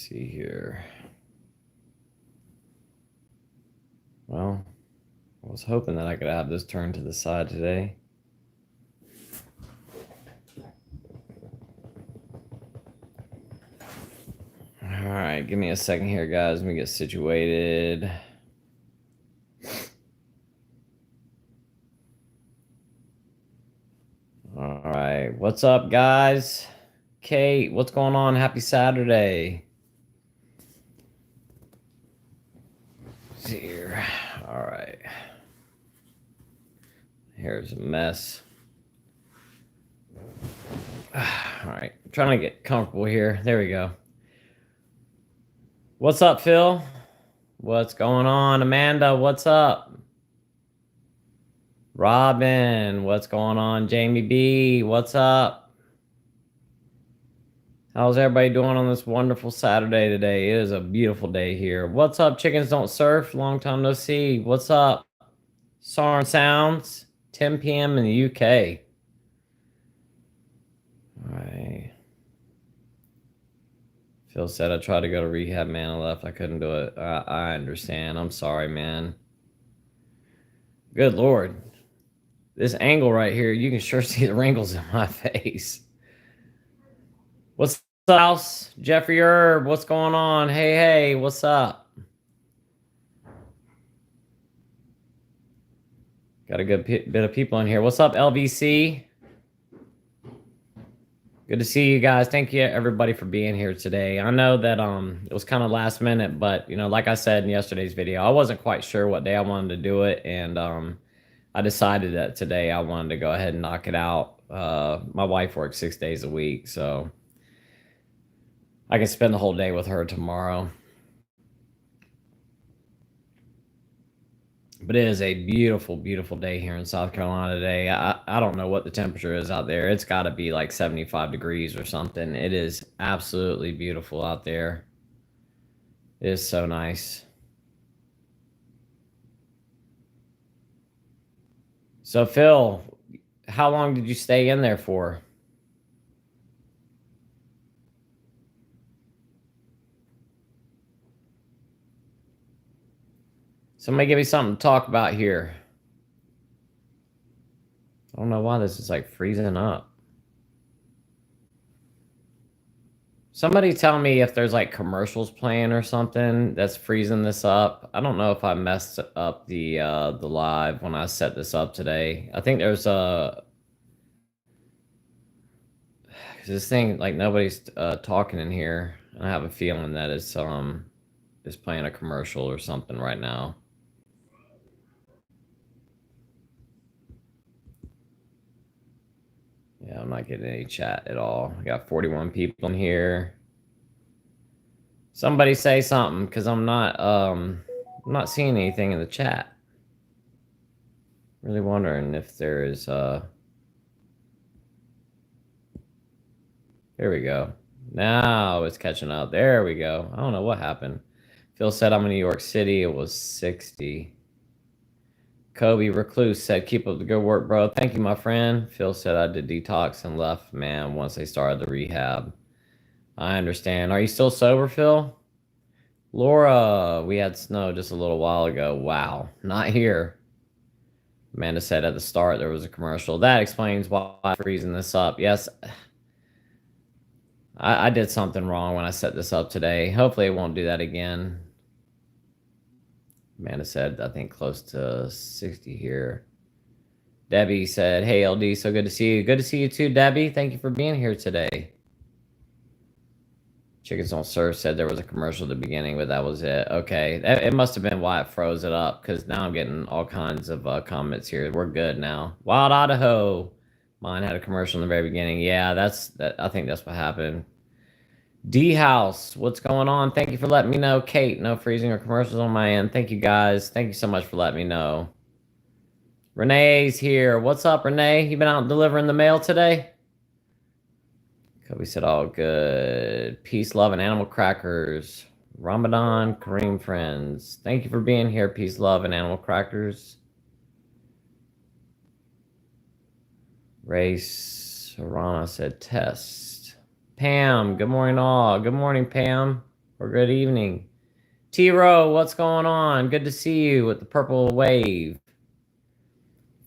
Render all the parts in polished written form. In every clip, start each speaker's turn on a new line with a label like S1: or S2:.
S1: see here. Well, I was hoping that I could have this turned to the side today. All right, give me a second here, guys. Let me get situated. All right, what's up, guys? Kate, what's going on? Happy Saturday. Let's see here. All right. Here's a mess. All right, I'm trying to get comfortable here. There we go. What's up, Phil? What's going on? Amanda, what's up? Robin, what's going on? Jamie B, what's up? How's everybody doing on this wonderful Saturday today? It is a beautiful day here. What's up, Chickens Don't Surf? Long time no see. What's up? Sarn Sounds, 10 p.m. in the UK. All right. Phil said I tried to go to rehab, man. I left. I couldn't do it. I understand. I'm sorry, man. Good Lord. This angle right here, you can sure see the wrinkles in my face. What's up, House? Jeffrey Herb, what's going on? Hey, what's up? Got a good bit of people in here. What's up, LVC? Good to see you guys. Thank you, everybody, for being here today. I know that it was kind of last minute, but like I said in yesterday's video, I wasn't quite sure what day I wanted to do it, and I decided that today I wanted to go ahead and knock it out. My wife works 6 days a week, so I can spend the whole day with her tomorrow. But it is a beautiful, beautiful day here in South Carolina today. I don't know what the temperature is out there. It's got to be like 75 degrees or something. It is absolutely beautiful out there. It is so nice. So, Phil, how long did you stay in there for? Somebody give me something to talk about here. I don't know why this is like freezing up. Somebody tell me if there's like commercials playing or something that's freezing this up. I don't know if I messed up the live when I set this up today. I think there's this thing like nobody's talking in here. I have a feeling that it's playing a commercial or something right now. Yeah, I'm not getting any chat at all. I got 41 people in here. Somebody say something, because I'm not seeing anything in the chat. Really wondering if there is Here we go. Now it's catching up. There we go. I don't know what happened. Phil said I'm in New York City. It was 60. Kobe Recluse said, keep up the good work, bro. Thank you, my friend. Phil said I did detox and left, man, once they started the rehab. I understand. Are you still sober, Phil? Laura, we had snow just a little while ago. Wow. Not here. Amanda said at the start there was a commercial. That explains why I'm freezing this up. Yes, I did something wrong when I set this up today. Hopefully it won't do that again. Amanda said, I think close to 60 here. Debbie said, hey, LD, so good to see you. Good to see you too, Debbie. Thank you for being here today. Chickens Don't Surf said there was a commercial at the beginning, but that was it. Okay, it must have been why it froze it up, because now I'm getting all kinds of comments here. We're good now. Wild Idaho. Mine had a commercial in the very beginning. Yeah, I think that's what happened. D House, what's going on? Thank you for letting me know. Kate, no freezing or commercials on my end. Thank you, guys. Thank you so much for letting me know. Renee's here. What's up, Renee? You been out delivering the mail today? Kobe said all good. Peace, love, and animal crackers. Ramadan Kareem friends. Thank you for being here. Peace, love, and animal crackers. Race Rana said test. Pam, good morning all. Good morning, Pam. or good evening. T-Row, what's going on? Good to see you with the purple wave.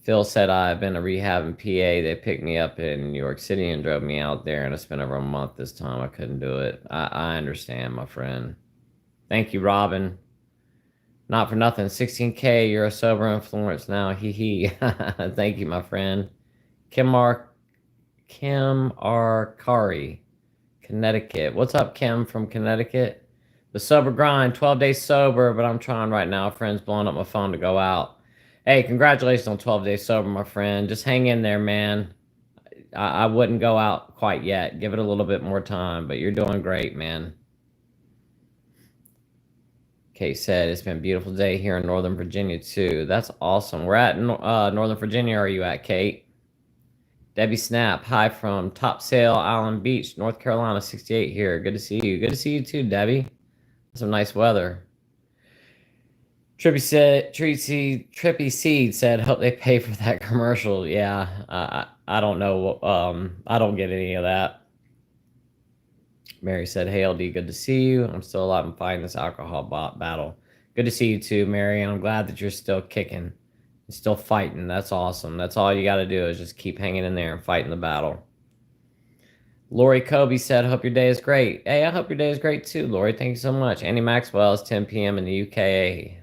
S1: Phil said I've been to rehab in PA. They picked me up in New York City and drove me out there, and I spent over a month this time. I couldn't do it. I understand, my friend. Thank you, Robin. Not for nothing. 16K, you're a sober influence now. Hee hee. Thank you, my friend. Kim Arkari, Connecticut. What's up, Kim from Connecticut? The sober grind, 12 days sober, but I'm trying right now. Friend's blowing up my phone to go out. Hey, congratulations on 12 days sober, my friend. Just hang in there, man. I wouldn't go out quite yet. Give it a little bit more time, but you're doing great, man. Kate said, it's been a beautiful day here in Northern Virginia, too. That's awesome. We're at Northern Virginia. Are you at, Kate? Debbie Snap, hi from Topsail Island Beach, North Carolina, 68 here. Good to see you. Good to see you, too, Debbie. Some nice weather. Trippy Seed said, hope they pay for that commercial. Yeah, I don't know. I don't get any of that. Mary said, hey, LD, good to see you. I'm still alive and fighting this alcohol battle. Good to see you too, Mary, and I'm glad that you're still kicking and still fighting. That's awesome. That's all you got to do is just keep hanging in there and fighting the battle. Lori Kobe said, hope your day is great. Hey, I hope your day is great too, Lori. Thank you so much. Andy Maxwell is 10 p.m. in the UK.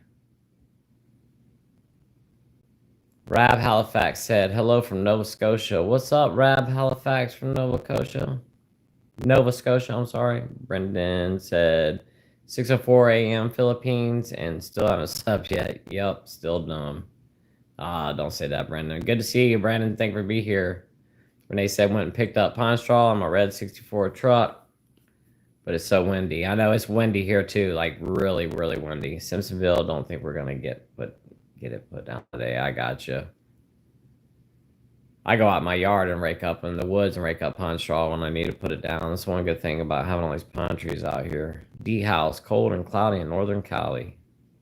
S1: Rab Halifax said, hello from Nova Scotia. What's up, Rab Halifax from Nova Scotia? I'm sorry. Brendan said, 6:04 a.m. Philippines and still haven't slept yet. Yep, still dumb. Don't say that, Brendan. Good to see you, Brandon. Thank you for being here. Renee said, went and picked up pine straw on my red 64 truck, but it's so windy. I know it's windy here too, like really, really windy. Simpsonville, don't think we're gonna get it put down today. I got you. I go out in my yard and rake up in the woods and rake up pine straw when I need to put it down. That's one good thing about having all these pine trees out here. D House, cold and cloudy in northern Cali.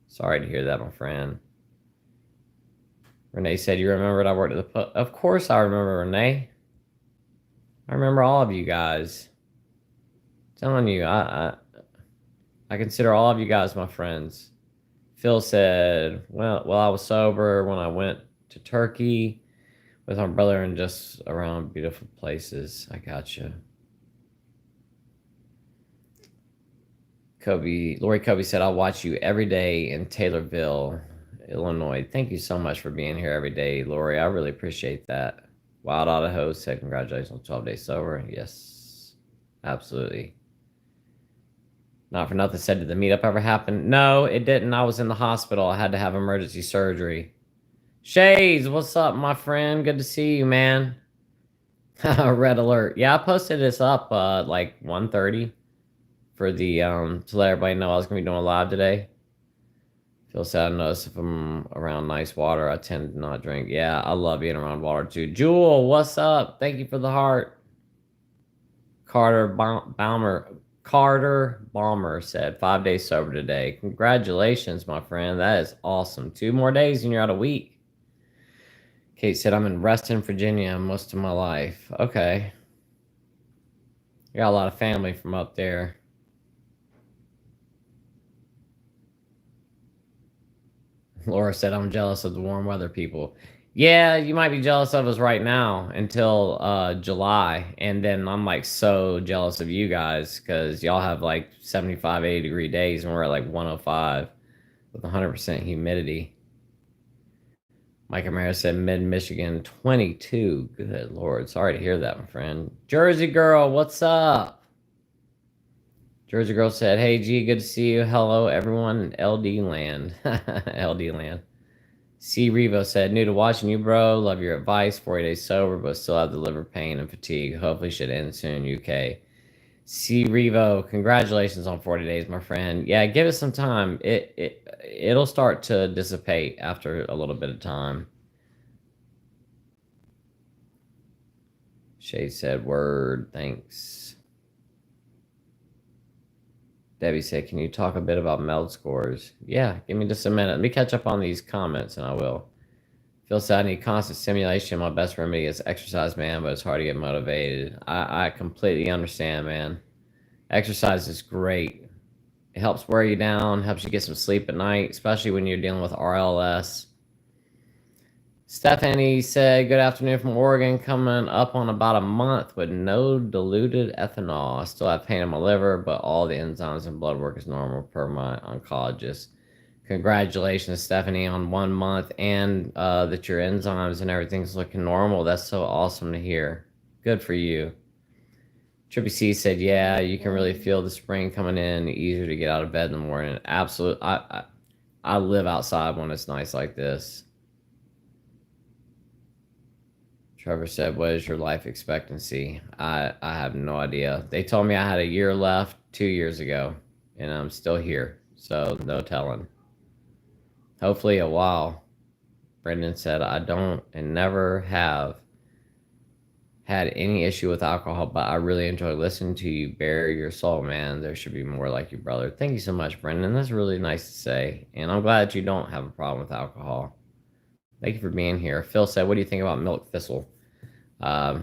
S1: Sorry to hear that, my friend. Renee said, you remembered I worked at the pub. Of course I remember, Renee. I remember all of you guys. I'm telling you, I consider all of you guys my friends. Phil said, well, I was sober when I went to Turkey with my brother and just around beautiful places. I gotcha. Lori Kobe said, I'll watch you every day in Taylorville, Illinois. Thank you so much for being here every day, Lori. I really appreciate that. Wild Idaho said, congratulations on 12 days sober. Yes, absolutely. Not for nothing said, did the meetup ever happen? No, it didn't. I was in the hospital. I had to have emergency surgery. Shades, what's up, my friend? Good to see you, man. Red alert. Yeah, I posted this up like 1:30 for the to let everybody know I was gonna be doing a live today. Feel sad. I notice if I'm around nice water, I tend to not drink. Yeah, I love being around water too. Jewel, what's up? Thank you for the heart. Carter Balmer said 5 days sober today. Congratulations, my friend. That is awesome. 2 more days and you're out a week. Kate said, I'm in Reston, Virginia most of my life. Okay. You got a lot of family from up there. Laura said, I'm jealous of the warm weather people. Yeah, you might be jealous of us right now until July. And then I'm like so jealous of you guys because y'all have like 75, 80 degree days and we're at like 105 with 100% humidity. Mike Amara said mid-Michigan 22. Good Lord. Sorry to hear that, my friend. Jersey girl, what's up? Jersey girl said, hey, G, good to see you. Hello, everyone in LD land. LD land. C. Revo said, new to watching you, bro. Love your advice. 40 days sober, but still have the liver pain and fatigue. Hopefully should end soon, UK. C. Revo, congratulations on 40 days, my friend. Yeah, give it some time. It'll start to dissipate after a little bit of time. Shay said, word, thanks. Debbie said, can you talk a bit about MELD scores? Yeah, give me just a minute. Let me catch up on these comments and I will. Feel sad, I need constant stimulation. My best remedy is exercise, man, but it's hard to get motivated. I completely understand, man. Exercise is great. It helps wear you down, helps you get some sleep at night, especially when you're dealing with RLS. Stephanie said, good afternoon from Oregon, coming up on about a month with no diluted ethanol. I still have pain in my liver, but all the enzymes and blood work is normal per my oncologist. Congratulations, Stephanie, on 1 month and that your enzymes and everything's looking normal. That's so awesome to hear. Good for you. Trippy C said, yeah, you can really feel the spring coming in, easier to get out of bed in the morning. Absolutely. I live outside when it's nice like this. Trevor said, what is your life expectancy? I have no idea. They told me I had a year left 2 years ago, and I'm still here, so no telling. Hopefully a while. Brendan said, I don't and never have had any issue with alcohol, but I really enjoy listening to you bare your soul, man. There should be more like you, brother. Thank you so much, Brendan. That's really nice to say, and I'm glad that you don't have a problem with alcohol. Thank you for being here. Phil said, what do you think about milk thistle? I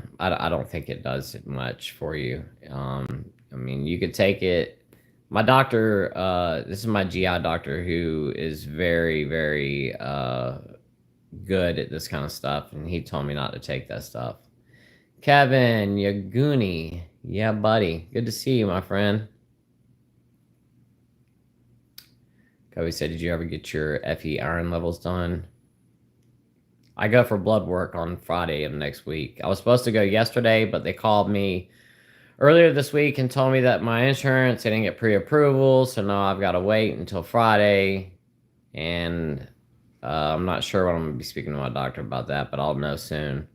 S1: don't think it does much for you. I mean, you could take it. My doctor, this is my GI doctor who is very, very good at this kind of stuff, and he told me not to take that stuff. Kevin Yaguni, yeah, buddy, good to see you, my friend. Kobe said, did you ever get your Fe iron levels done? I go for blood work on Friday of next week. I was supposed to go yesterday, but they called me earlier this week and told me that my insurance didn't get pre-approval, so now I've got to wait until Friday, and I'm not sure what I'm going to be speaking to my doctor about that, but I'll know soon.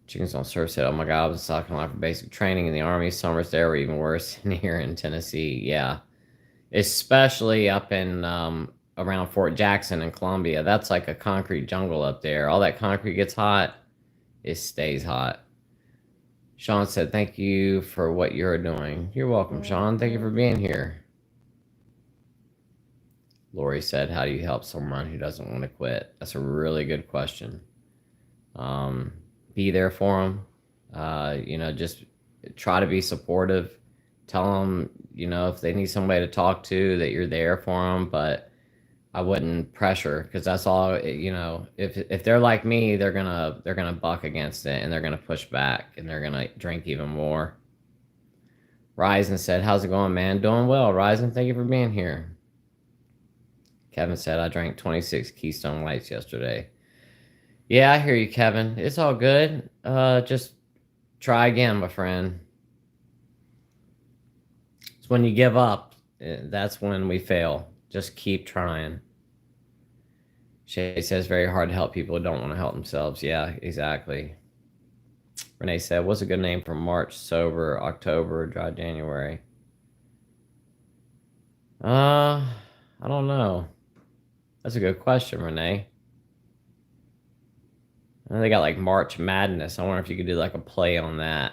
S1: Chickens on Surf said, oh my God, I was talking about for basic training in the Army. Summers there were even worse than here in Tennessee. Yeah, especially up in around Fort Jackson in Columbia. That's like a concrete jungle up there. All that concrete gets hot, it stays hot. Sean said, thank you for what you're doing. You're welcome, Sean. Thank you for being here. Lori said, how do you help someone who doesn't want to quit? That's a really good question. Be there for them. Just try to be supportive. Tell them, if they need somebody to talk to, that you're there for them, but I wouldn't pressure, because that's all, if they're like me, they're gonna buck against it, and they're gonna push back, and they're gonna drink even more. Ryzen said, how's it going, man? Doing well, Ryzen. Thank you for being here. Kevin said, I drank 26 Keystone Lights yesterday. Yeah, I hear you, Kevin. It's all good. Just try again, my friend. It's when you give up, that's when we fail. Just keep trying. Shay says, very hard to help people who don't want to help themselves. Yeah, exactly. Renee said, what's a good name for March, sober, October, dry January? I don't know. That's a good question, Renee. I know they got like March Madness. I wonder if you could do like a play on that.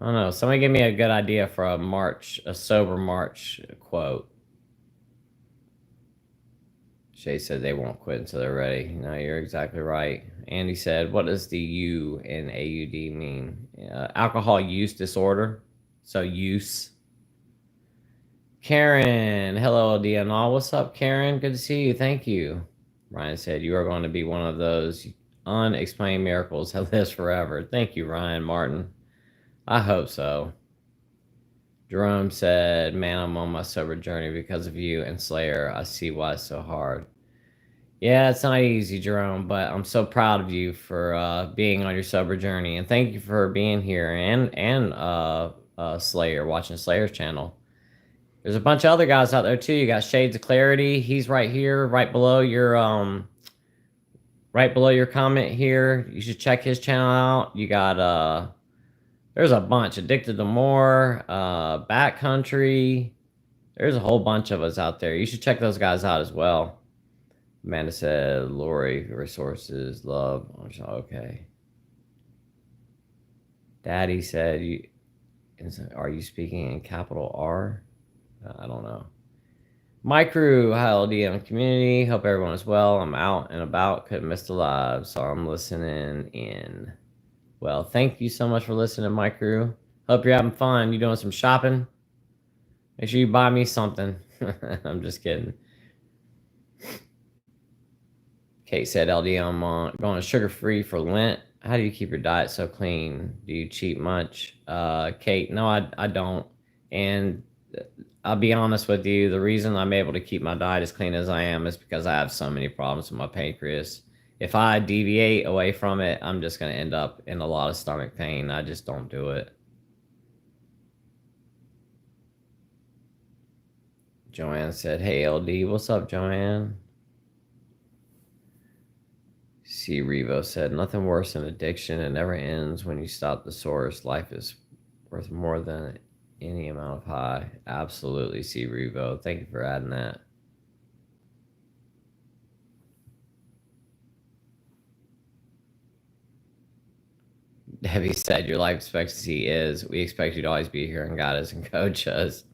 S1: I don't know. Somebody give me a good idea for a sober March quote. Shay said they won't quit until they're ready. No, you're exactly right. Andy said, what does the U in AUD mean? Alcohol use disorder. So use. Karen, hello, DNL. What's up, Karen? Good to see you. Thank you. Ryan said, you are going to be one of those unexplained miracles that lives forever. Thank you, Ryan Martin. I hope so. Jerome said, man, I'm on my sober journey because of you and Slayer. I see why it's so hard. Yeah, it's not easy, Jerome, but I'm so proud of you for being on your sober journey. And thank you for being here and Slayer, watching Slayer's channel. There's a bunch of other guys out there too. You got Shades of Clarity. He's right here, right below your comment here. You should check his channel out. You got there's a bunch. Addicted to More, Backcountry. There's a whole bunch of us out there. You should check those guys out as well. Amanda said, Lori, resources, love. Okay. Daddy said, are you speaking in capital R? I don't know. My crew, hi LDM community. Hope everyone is well. I'm out and about. Couldn't miss the live, so I'm listening in. Well, thank you so much for listening, my crew. Hope you're having fun. You doing some shopping? Make sure you buy me something. I'm just kidding. Kate said, LD, I'm going sugar-free for Lent. How do you keep your diet so clean? Do you cheat much? Kate, no, I don't. And I'll be honest with you, the reason I'm able to keep my diet as clean as I am is because I have so many problems with my pancreas. If I deviate away from it, I'm just going to end up in a lot of stomach pain. I just don't do it. Joanne said, hey, LD. What's up, Joanne? C. Revo said, nothing worse than addiction. It never ends when you stop the source. Life is worth more than any amount of high. Absolutely, C. Revo. Thank you for adding that. Debbie said, your life expectancy is, we expect you to always be here and guide us and coach us.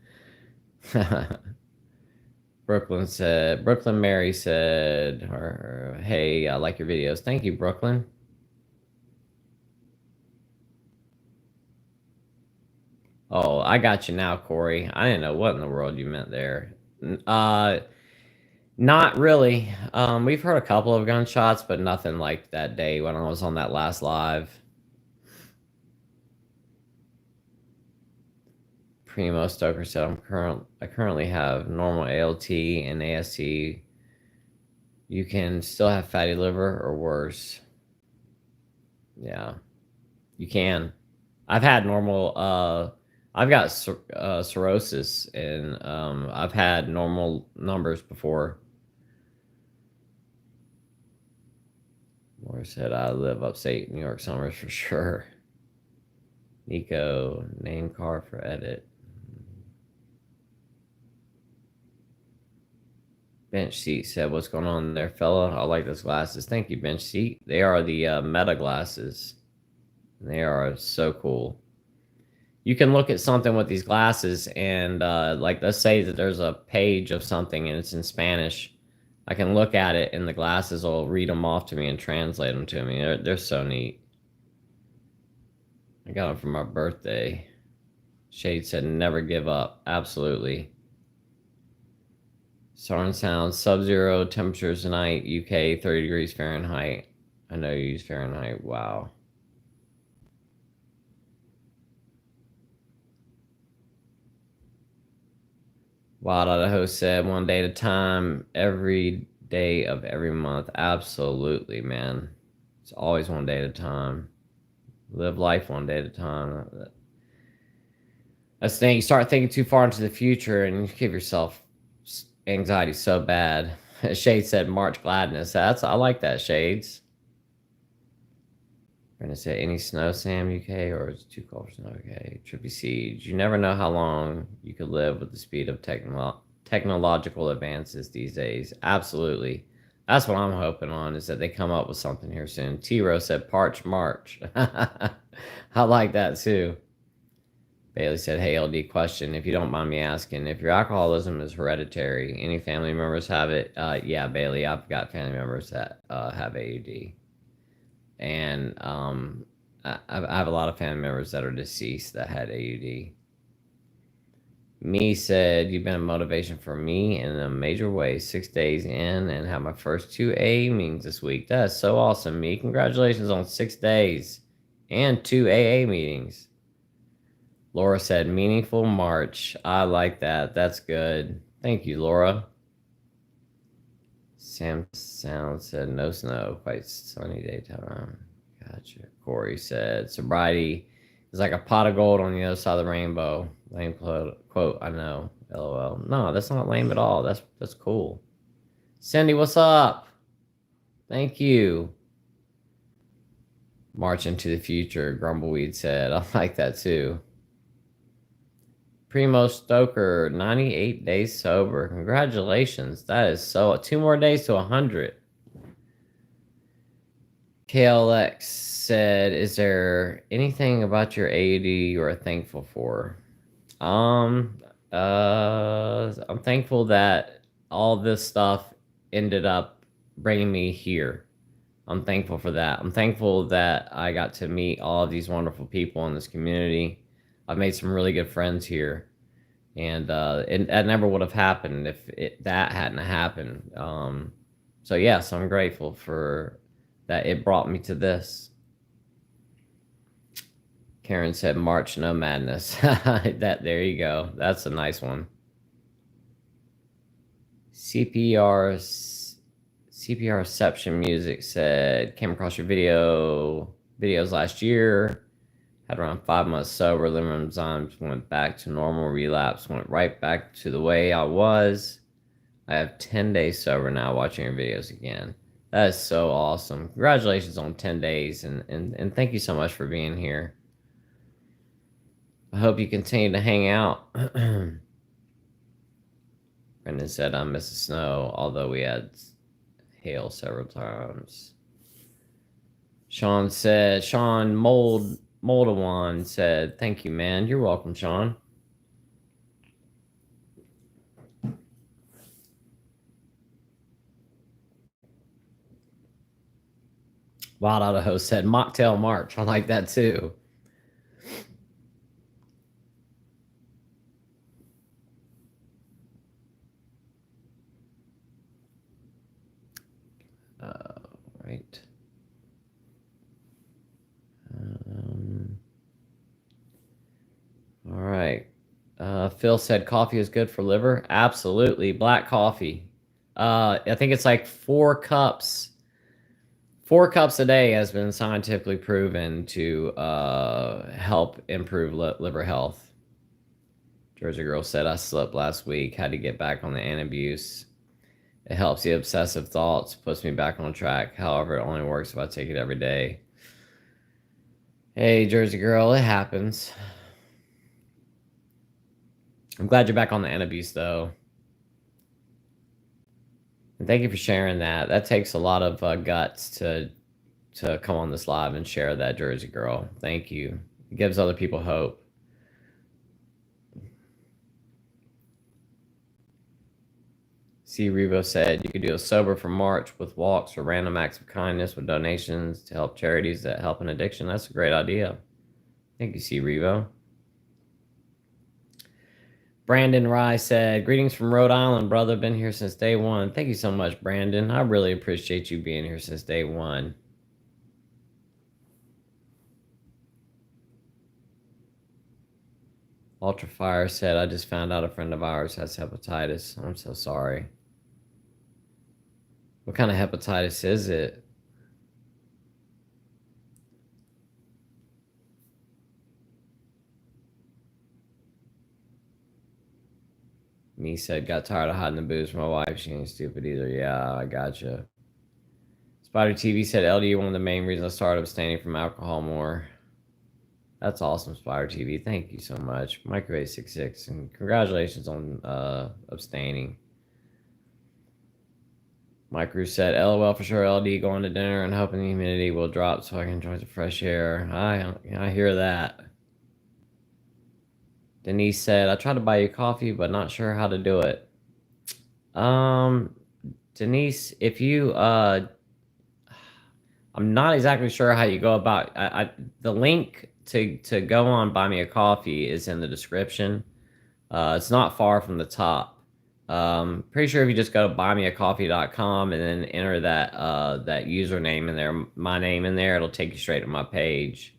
S1: Brooklyn Mary said, hey, I like your videos. Thank you, Brooklyn. Oh, I got you now, Corey. I didn't know what in the world you meant there. Not really. We've heard a couple of gunshots, but nothing like that day when I was on that last live. Primo Stoker said, I currently have normal ALT and AST. You can still have fatty liver or worse. Yeah, you can. I've had normal. I've got cirrhosis, and I've had normal numbers before. Laura said, I live upstate New York summers for sure. Nico, name car for edit. Bench Seat said, what's going on there, fella? I like those glasses. Thank you, Bench Seat. They are the Meta glasses. They are so cool. You can look at something with these glasses and like, let's say that there's a page of something and it's in Spanish. I can look at it and the glasses will read them off to me and translate them to me. They're so neat. I got them for my birthday. Shade said, never give up. Absolutely. Soren Sounds, sub-zero temperatures tonight, UK, 30 degrees Fahrenheit. I know you use Fahrenheit. Wow. Wild Idaho said, one day at a time, every day of every month. Absolutely, man. It's always one day at a time. Live life one day at a time. That's the thing. You start thinking too far into the future and you give yourself anxiety so bad. Shade said March Gladness. I like that, Shades. We're gonna say any snow, Sam, UK, or is it too cold for snow, UK? Trippy Siege. You never know how long you could live with the speed of technological advances these days. Absolutely. That's what I'm hoping on, is that they come up with something here soon. T-Rose said Parch March. I like that too. Bailey said, hey, LD, question, if you don't mind me asking, if your alcoholism is hereditary, any family members have it? Yeah, Bailey, I've got family members that have AUD. And I have a lot of family members that are deceased that had AUD. Me said, you've been a motivation for me in a major way. 6 days in and have my first 2 AA meetings this week. That's so awesome, me. Congratulations on 6 days and 2 AA meetings. Laura said, meaningful March. I like that. That's good. Thank you, Laura. Sam Sound said, no snow. Quite sunny daytime. Gotcha. Corey said, sobriety is like a pot of gold on the other side of the rainbow. Lame quote, I know. LOL. No, that's not lame at all. That's cool. Cindy, what's up? Thank you. March into the future, Grumbleweed said. I like that too. Primo Stoker, 98 days sober. Congratulations. That is so. 2 more days to 100. KLX said, is there anything about your AUD you are thankful for? I'm thankful that all this stuff ended up bringing me here. I'm thankful for that. I'm thankful that I got to meet all of these wonderful people in this community. I've made some really good friends here. and that never would have happened if that hadn't happened. So yes, I'm grateful for that. It brought me to this. Karen said, "March, no madness." That there you go. That's a nice one. CPRception Music said, "Came across your videos last year. Had around 5 months sober. Liver enzymes went back to normal. Relapse went right back to the way I was. I have 10 days sober now watching your videos again." That is so awesome. Congratulations on 10 days, and thank you so much for being here. I hope you continue to hang out. Brendan said, "I miss the snow, although we had hail several times." Sean Moldawan said, "Thank you, man." You're welcome, Sean. Wild Idaho said, "Mocktail March." I like that too. Right. All right. Phil said coffee is good for liver. Absolutely. Black coffee. I think it's like 4 cups. 4 cups a day has been scientifically proven to help improve liver health. Jersey Girl said, "I slept last week. Had to get back on the antabuse. It helps the obsessive thoughts, puts me back on track. However, it only works if I take it every day." Hey, Jersey Girl, it happens. I'm glad you're back on the antabuse, though. And thank you for sharing that. That takes a lot of guts to come on this live and share that, Jersey Girl. Thank you. It gives other people hope. C. Revo said, "You could do a sober for March with walks or random acts of kindness with donations to help charities that help in addiction." That's a great idea. Thank you, C. Revo. Brandon Rye said, "Greetings from Rhode Island, brother. Been here since day one." Thank you so much, Brandon. I really appreciate you being here since day one. Ultra Fire said, "I just found out a friend of ours has hepatitis. I'm so sorry." What kind of hepatitis is it? Me said, "Got tired of hiding the booze from my wife. She ain't stupid either." Yeah, I gotcha. Spider TV said, "LD, one of the main reasons I started abstaining from alcohol more." That's awesome, Spider TV. Thank you so much. Micro866, and congratulations on abstaining. Micro said, "LOL for sure, LD, going to dinner and hoping the humidity will drop so I can enjoy the fresh air." I hear that. Denise said, "I tried to buy you coffee, but not sure how to do it." Um, Denise, if you I'm not exactly sure how you go about. The link to go on Buy Me a Coffee is in the description. It's not far from the top. Pretty sure if you just go to buymeacoffee.com and then enter that username in there, my name in there, it'll take you straight to my page.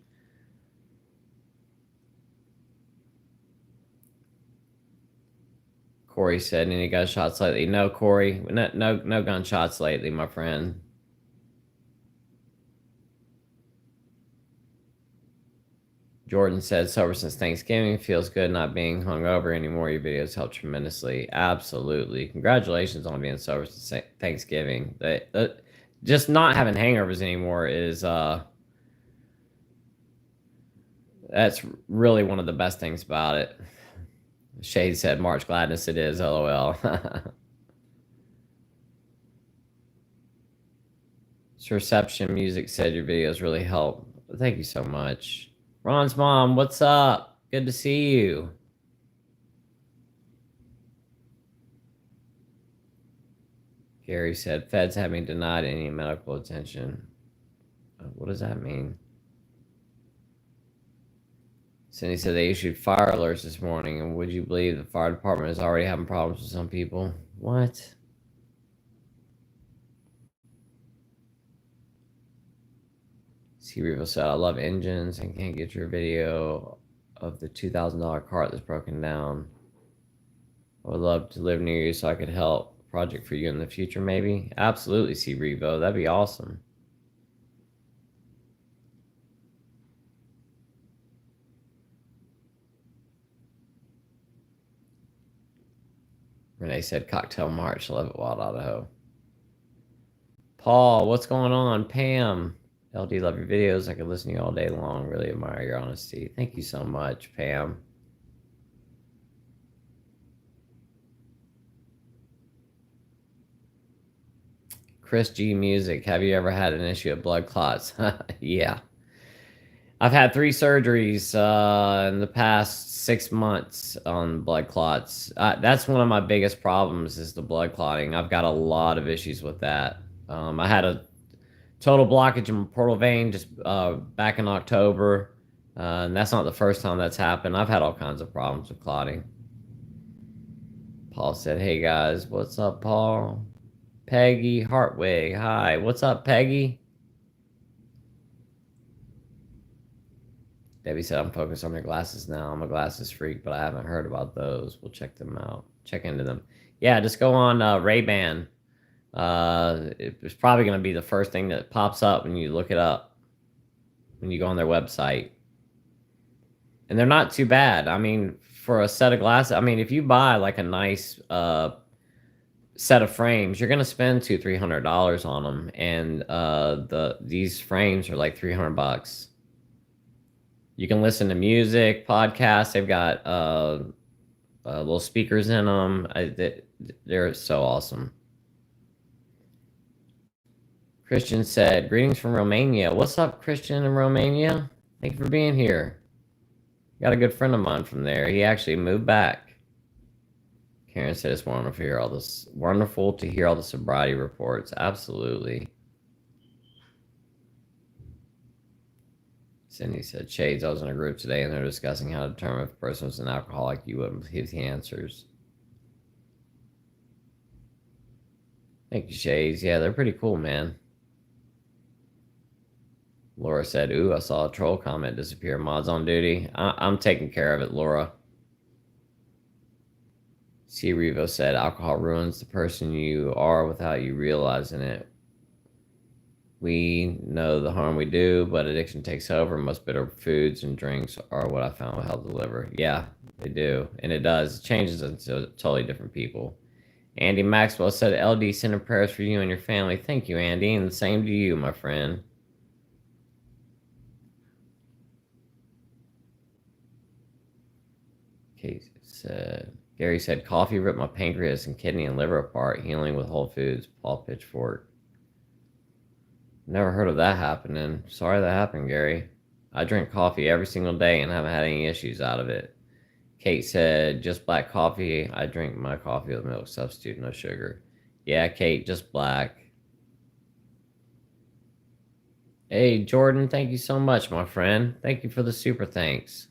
S1: Corey said, "Any gunshots lately?" No, Corey, no gunshots lately, my friend. Jordan said, "Sober since Thanksgiving. Feels good not being hungover anymore. Your videos help tremendously." Absolutely. Congratulations on being sober since Thanksgiving. Just not having hangovers anymore is that's really one of the best things about it. Shade said, "March Gladness it is, LOL." Reception Music said, "Your videos really help." Thank you so much. Ron's mom, what's up? Good to see you. Gary said, "Feds having denied any medical attention." What does that mean? Cindy said they issued fire alerts this morning, and would you believe the fire department is already having problems with some people? What? C. Revo said, I love engines and can't get your video of the $2,000 cart that's broken down. I would love to live near you so I could help. Project for you in the future, maybe? Absolutely, C. Revo. That'd be awesome. Renee said, Cocktail March. Love it, Wild Idaho. Paul, what's going on? Pam, LD, love your videos. I could listen to you all day long. Really admire your honesty. Thank you so much, Pam. Chris G Music, have you ever had an issue of blood clots? Yeah. I've had 3 surgeries in the past 6 months on blood clots. That's one of my biggest problems is the blood clotting. I've got a lot of issues with that. I had a total blockage in my portal vein just back in October. And that's not the first time that's happened. I've had all kinds of problems with clotting. Paul said, hey guys, what's up, Paul? Peggy Hartwig, hi. What's up, Peggy? Debbie said, I'm focused on my glasses now. I'm a glasses freak, but I haven't heard about those. We'll check them out. Check into them. Yeah, just go on Ray-Ban. It's probably going to be the first thing that pops up when you look it up, when you go on their website. And they're not too bad. I mean, for a set of glasses, I mean, if you buy like a nice set of frames, you're going to spend $200-300 on them. And these frames are like $300. You can listen to music, podcasts. They've got little speakers in them. They're so awesome. Christian said, greetings from Romania. What's up, Christian in Romania? Thank you for being here. Got a good friend of mine from there. He actually moved back. Karen said it's wonderful to hear all this. Wonderful to hear all the sobriety reports. Absolutely. Cindy said, Shades, I was in a group today and they're discussing how to determine if a person was an alcoholic. You wouldn't believe the answers. Thank you, Shades. Yeah, they're pretty cool, man. Laura said, ooh, I saw a troll comment disappear. Mods on duty. I'm taking care of it, Laura. C. Revo said, alcohol ruins the person you are without you realizing it. We know the harm we do, but addiction takes over. Most bitter foods and drinks are what I found will help the liver. Yeah, they do. And it does. It changes into totally different people. Andy Maxwell said, LD, sending prayers for you and your family. Thank you, Andy. And the same to you, my friend. Gary said, coffee ripped my pancreas and kidney and liver apart. Healing with Whole Foods. Paul Pitchfork. Never heard of that happening. Sorry that happened, Gary. I drink coffee every single day and haven't had any issues out of it. Kate said, just black coffee. I drink my coffee with milk substitute, no sugar. Yeah, Kate, just black. Hey, Jordan, thank you so much, my friend. Thank you for the super thanks.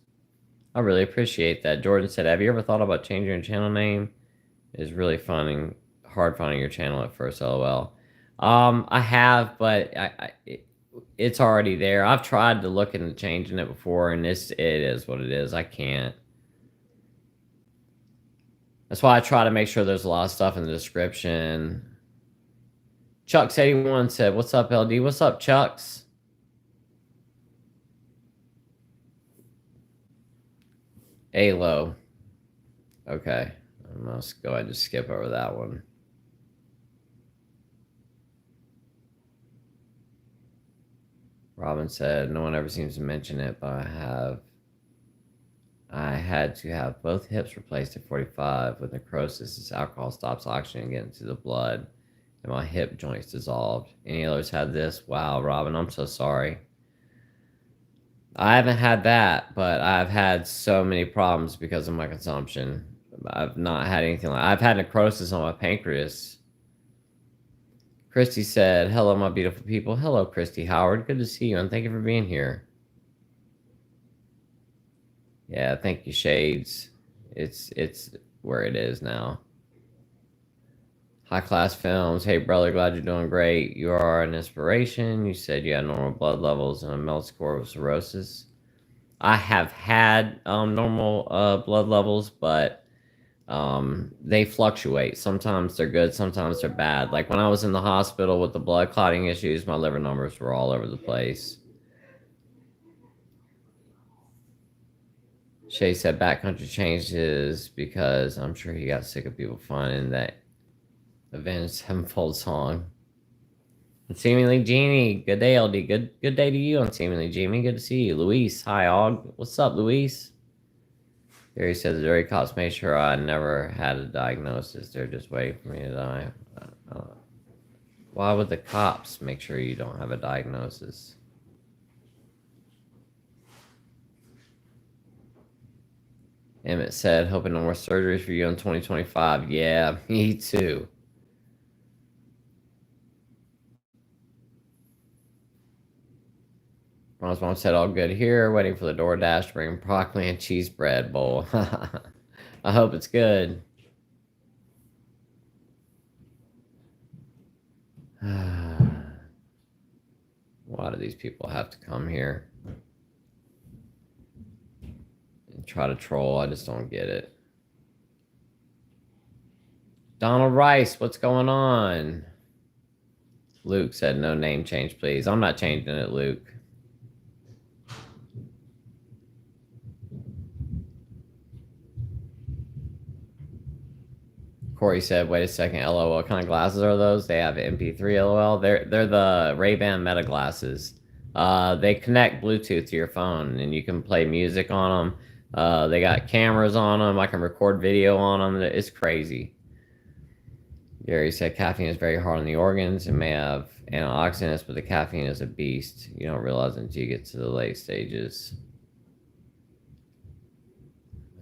S1: I really appreciate that. Jordan said, have you ever thought about changing your channel name? It's really hard finding your channel at first, LOL. I have, but it's already there. I've tried to look into changing it before, and it is what it is. I can't. That's why I try to make sure there's a lot of stuff in the description. Chucks81 said, what's up, LD? What's up, Chucks? ALO. Okay. I must go ahead and just skip over that one. Robin said, no one ever seems to mention it, but I had to have both hips replaced at 45 with necrosis as alcohol stops oxygen getting to the blood and my hip joints dissolved. Any others had this? Wow, Robin, I'm so sorry. I haven't had that, but I've had so many problems because of my consumption. I've not had anything like I've had necrosis on my pancreas. Christy said, hello, my beautiful people. Hello, Christy Howard. Good to see you, and thank you for being here. Yeah, thank you, Shades. It's where it is now. High class films. Hey brother, glad you're doing great. You are an inspiration. You said you had normal blood levels and a MELD score of cirrhosis. I have had normal blood levels, but they fluctuate. Sometimes they're good, sometimes they're bad. Like when I was in the hospital with the blood clotting issues, my liver numbers were all over the place. Shay said backcountry changed his because I'm sure he got sick of people finding that Avenged Sevenfold song. And Seemingly Genie, good day, LD. Good day to you on Seemingly Genie. Good to see you. Luis, hi, Og. What's up, Luis? Gary says, Jerry Cops made sure I never had a diagnosis. They're just waiting for me to die. Why would the cops make sure you don't have a diagnosis? Emmett said, hoping no more surgeries for you in 2025. Yeah, me too. Ron's mom said, all good here, waiting for the DoorDash to bring broccoli and cheese bread bowl. I hope it's good. Why do these people have to come here and try to troll? I just don't get it. Donald Rice, what's going on? Luke said, no name change, please. I'm not changing it, Luke. Corey said, wait a second, LOL. What kind of glasses are those? They have MP3 LOL. They're the Ray-Ban Meta glasses. They connect Bluetooth to your phone, and you can play music on them. They got cameras on them. I can record video on them. It's crazy. Gary said caffeine is very hard on the organs. It may have antioxidants, but the caffeine is a beast. You don't realize it until you get to the late stages.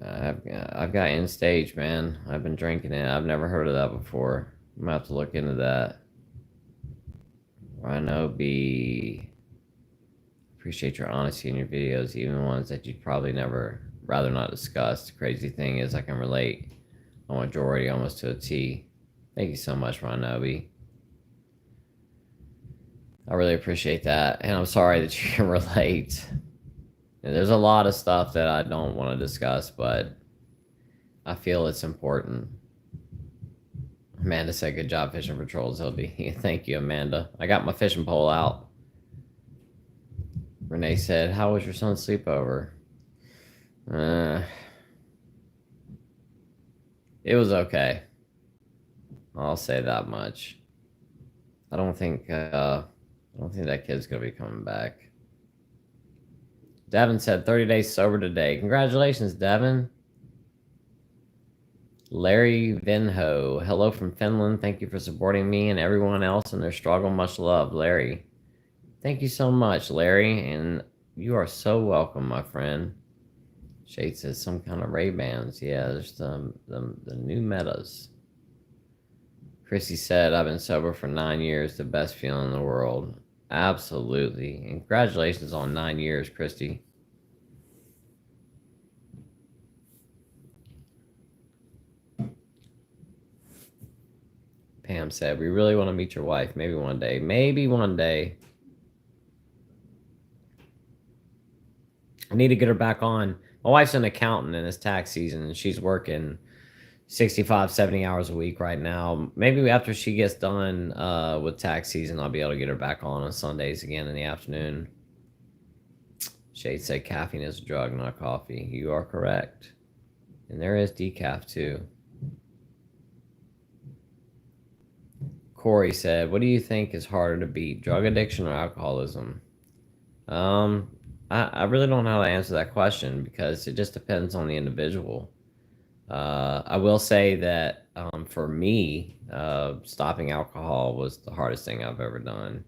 S1: I've got end stage, man. I've been drinking it. I've never heard of that before. I'm gonna have to look into that. Rhino B. Appreciate your honesty in your videos, even ones that you'd probably never rather not discuss. The crazy thing is I can relate a majority almost to a T. Thank you so much, Rhino. I really appreciate that. And I'm sorry that you can relate. And there's a lot of stuff that I don't want to discuss, but I feel it's important. Amanda said, good job fishing for trolls, LB. Thank you, Amanda. I got my fishing pole out. Renee said, how was your son's sleepover? It was okay. I'll say that much. I don't think that kid's gonna be coming back. Devin said 30 days sober today. Congratulations, Devin. Larry Vinho, hello from Finland. Thank you for supporting me and everyone else in their struggle. Much love, Larry. Thank you so much, Larry, and you are so welcome, my friend. Shade says some kind of Ray-Bans. Yeah, there's the new metas. Chrissy said, I've been sober for 9 years, the best feeling in the world. Absolutely. And congratulations on 9 years, Christy. Pam said, we really want to meet your wife. Maybe one day. Maybe one day. I need to get her back on. My wife's an accountant and it's tax season and she's working 65, 70 hours a week right now. Maybe after she gets done with tax season, I'll be able to get her back on Sundays again in the afternoon. Shade said caffeine is a drug, not coffee. You are correct. And there is decaf too. Corey said, what do you think is harder to beat, drug addiction or alcoholism? I really don't know how to answer that question because it just depends on the individual. I will say that for me, stopping alcohol was the hardest thing I've ever done.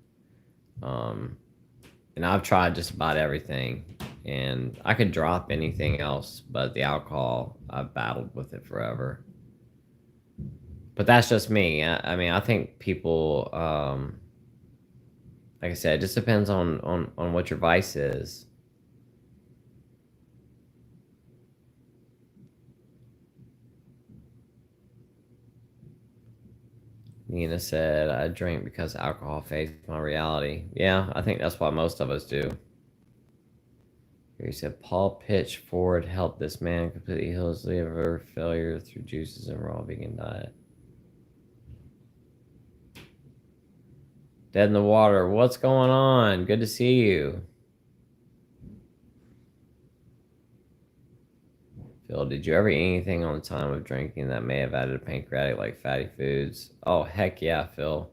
S1: And I've tried just about everything, and I could drop anything else, but the alcohol, I've battled with it forever. But that's just me. I mean, I think people, like I said, it just depends on what your vice is. Nina said, I drink because alcohol fades my reality. Yeah, I think that's what most of us do. He said, Paul Pitch Ford helped this man completely heal his liver failure through juices and raw vegan diet. Dead in the water, what's going on? Good to see you. Phil, did you ever eat anything on time of drinking that may have added pancreatic like fatty foods? Oh, heck yeah, Phil.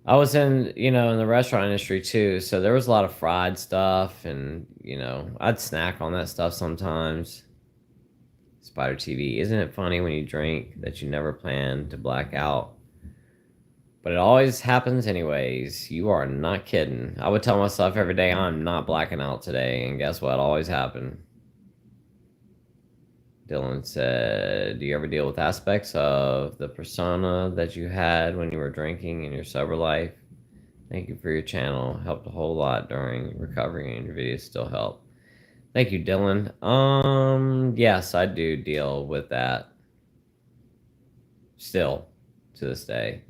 S1: I was in the restaurant industry too, so there was a lot of fried stuff, and I'd snack on that stuff sometimes. Spider TV, isn't it funny when you drink that you never plan to black out? But it always happens anyways. You are not kidding. I would tell myself every day, I'm not blacking out today, and guess what? It always happened. Dylan said, do you ever deal with aspects of the persona that you had when you were drinking in your sober life? Thank you for your channel. Helped a whole lot during recovery, and your videos still help. Thank you, Dylan. Yes, I do deal with that still to this day.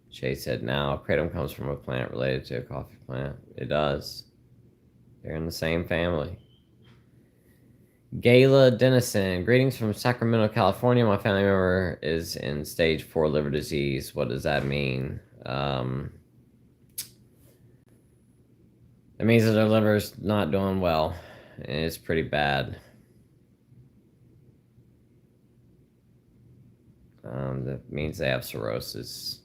S1: Shay said, now, kratom comes from a plant related to a coffee plant. It does. They're in the same family. Gayla Dennison, greetings from Sacramento, California. My family member is in stage 4 liver disease. What does that mean? It means that their liver's not doing well. It's pretty bad. That means they have cirrhosis.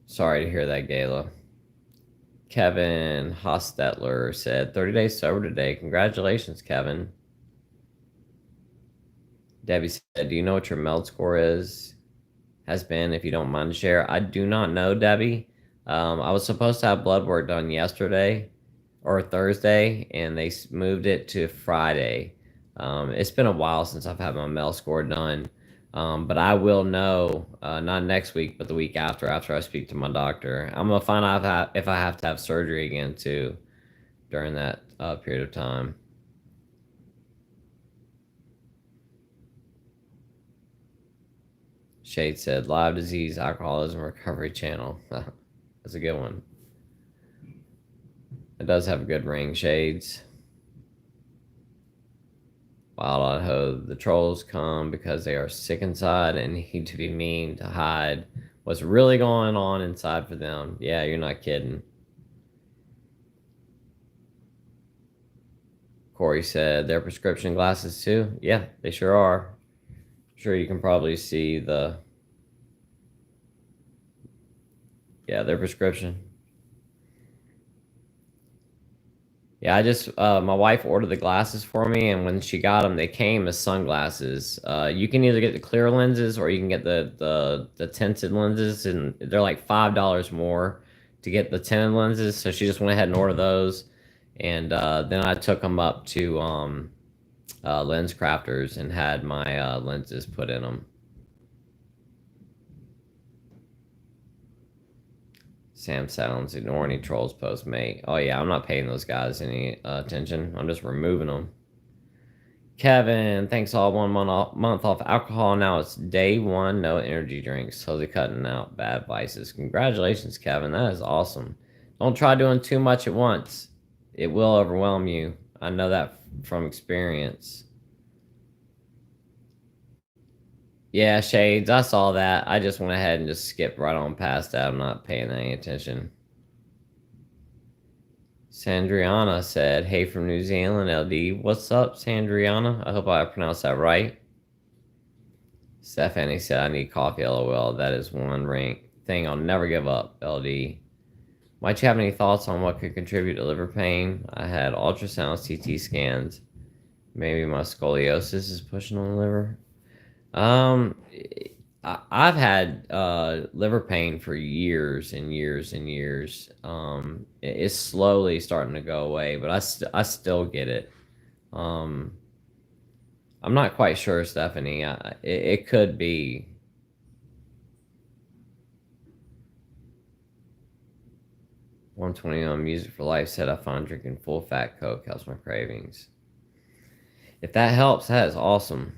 S1: Sorry to hear that, Gayla. Kevin Hostetler said, 30 days sober today. Congratulations, Kevin. Debbie said, do you know what your MELD score has been, if you don't mind to share? I do not know, Debbie. I was supposed to have blood work done yesterday or Thursday, and they moved it to Friday. It's been a while since I've had my MELD score done. But I will know, not next week, but the week after I speak to my doctor. I'm going to find out if I have to have surgery again, too, during that period of time. Shade said, live disease, alcoholism, recovery channel. That's a good one. It does have a good ring, Shades. Wild Idaho, the trolls come because they are sick inside and need to be mean to hide what's really going on inside for them. Yeah, you're not kidding. Corey said, their prescription glasses too? Yeah, they sure are. Sure, you can probably see their prescription. Yeah, my wife ordered the glasses for me, and when she got them, they came as sunglasses. You can either get the clear lenses or you can get the tinted lenses, and they're like $5 more to get the tinted lenses. So she just went ahead and ordered those, and then I took them up to Lens Crafters and had my lenses put in them. Sam Sounds, ignore any trolls post, mate. Oh yeah, I'm not paying those guys any attention. I'm just removing them. Kevin, thanks all 1 month off alcohol. Now it's day 1, no energy drinks. Slowly cutting out bad vices. Congratulations, Kevin. That is awesome. Don't try doing too much at once. It will overwhelm you. I know that from experience. Yeah, Shades, I saw that. I just went ahead and just skipped right on past that. I'm not paying any attention. Sandriana said, hey from New Zealand, LD. What's up, Sandriana? I hope I pronounced that right. Stephanie said, I need coffee, lol. That is one thing I'll never give up, LD. Might you have any thoughts on what could contribute to liver pain? I had ultrasounds, CT scans. Maybe my scoliosis is pushing on the liver. I've had liver pain for years and years and years. It's slowly starting to go away, but I still get it. Um, I'm not quite sure, Stephanie. It could be. 120 on Music for Life said I find drinking full fat Coke helps my cravings. If that helps, that is awesome.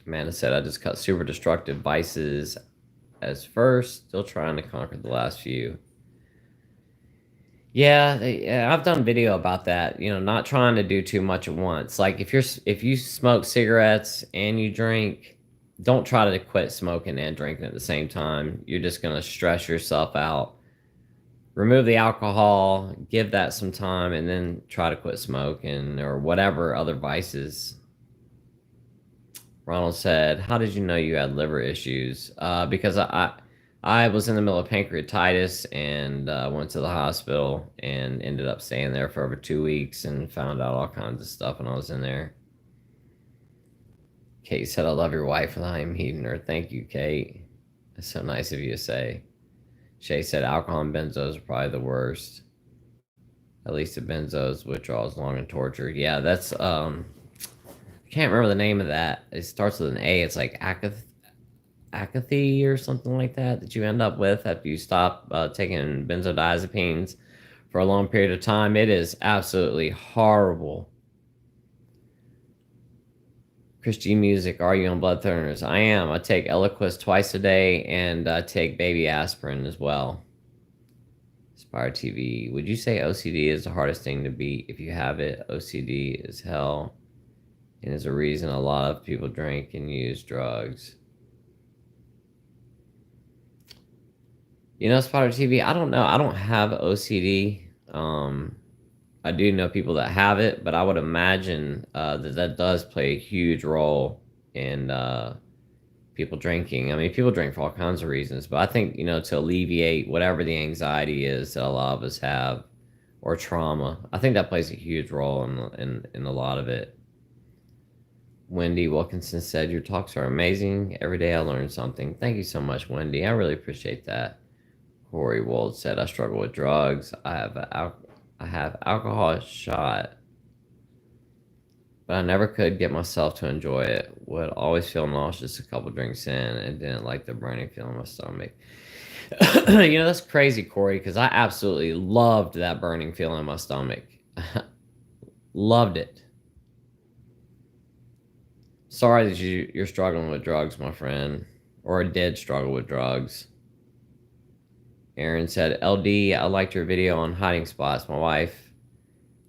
S1: Amanda said, I just cut super destructive vices as first, still trying to conquer the last few. Yeah, I've done video about that. You know, not trying to do too much at once. Like if you smoke cigarettes and you drink, don't try to quit smoking and drinking at the same time. You're just gonna stress yourself out. Remove the alcohol, give that some time, and then try to quit smoking or whatever other vices. Ronald said, "How did you know you had liver issues?" Because I was in the middle of pancreatitis and went to the hospital and ended up staying there for over 2 weeks and found out all kinds of stuff when I was in there. Kate said, "I love your wife and I am heating her." Thank you, Kate. That's so nice of you to say. Shay said, "Alcohol and benzos are probably the worst. At least the benzos withdrawals long and torture." Yeah, that's I can't remember the name of that. It starts with an A. It's like acathy or something like that you end up with after you stop taking benzodiazepines for a long period of time. It is absolutely horrible. Christian music, are you on blood thinners? I am. I take Eliquis twice a day and take baby aspirin as well. Spire TV. Would you say OCD is the hardest thing to beat if you have it? OCD is hell and is a reason a lot of people drink and use drugs. You know, Spider TV, I don't know. I don't have OCD. I do know people that have it, but I would imagine that does play a huge role in people drinking. I mean, people drink for all kinds of reasons, but I think, you know, to alleviate whatever the anxiety is that a lot of us have or trauma, I think that plays a huge role in a lot of it. Wendy Wilkinson said, your talks are amazing. Every day I learn something. Thank you so much, Wendy. I really appreciate that. Corey Wold said, I struggle with drugs. I have alcohol shot, but I never could get myself to enjoy it. Would always feel nauseous a couple drinks in and didn't like the burning feeling in my stomach. You know, that's crazy, Corey, because I absolutely loved that burning feeling in my stomach. Loved it. Sorry that you're struggling with drugs, my friend, or did struggle with drugs. Aaron said, LD, I liked your video on hiding spots. My wife,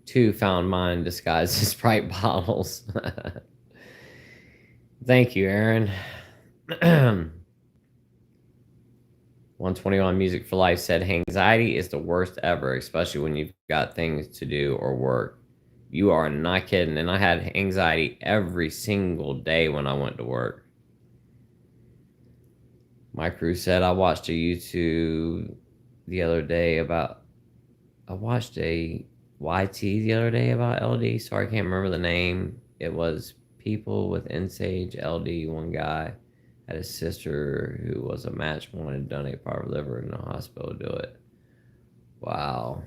S1: too, found mine disguised as Sprite bottles. Thank you, Aaron. 121 Music for Life said, anxiety is the worst ever, especially when you've got things to do or work. You are not kidding. And I had anxiety every single day when I went to work. My crew said, I watched a YouTube the other day about, I watched a YT the other day about LD. Sorry, I can't remember the name. It was people with end-stage LD. One guy had his sister who was a match wanted to donate part of liver in the hospital to do it. Wow.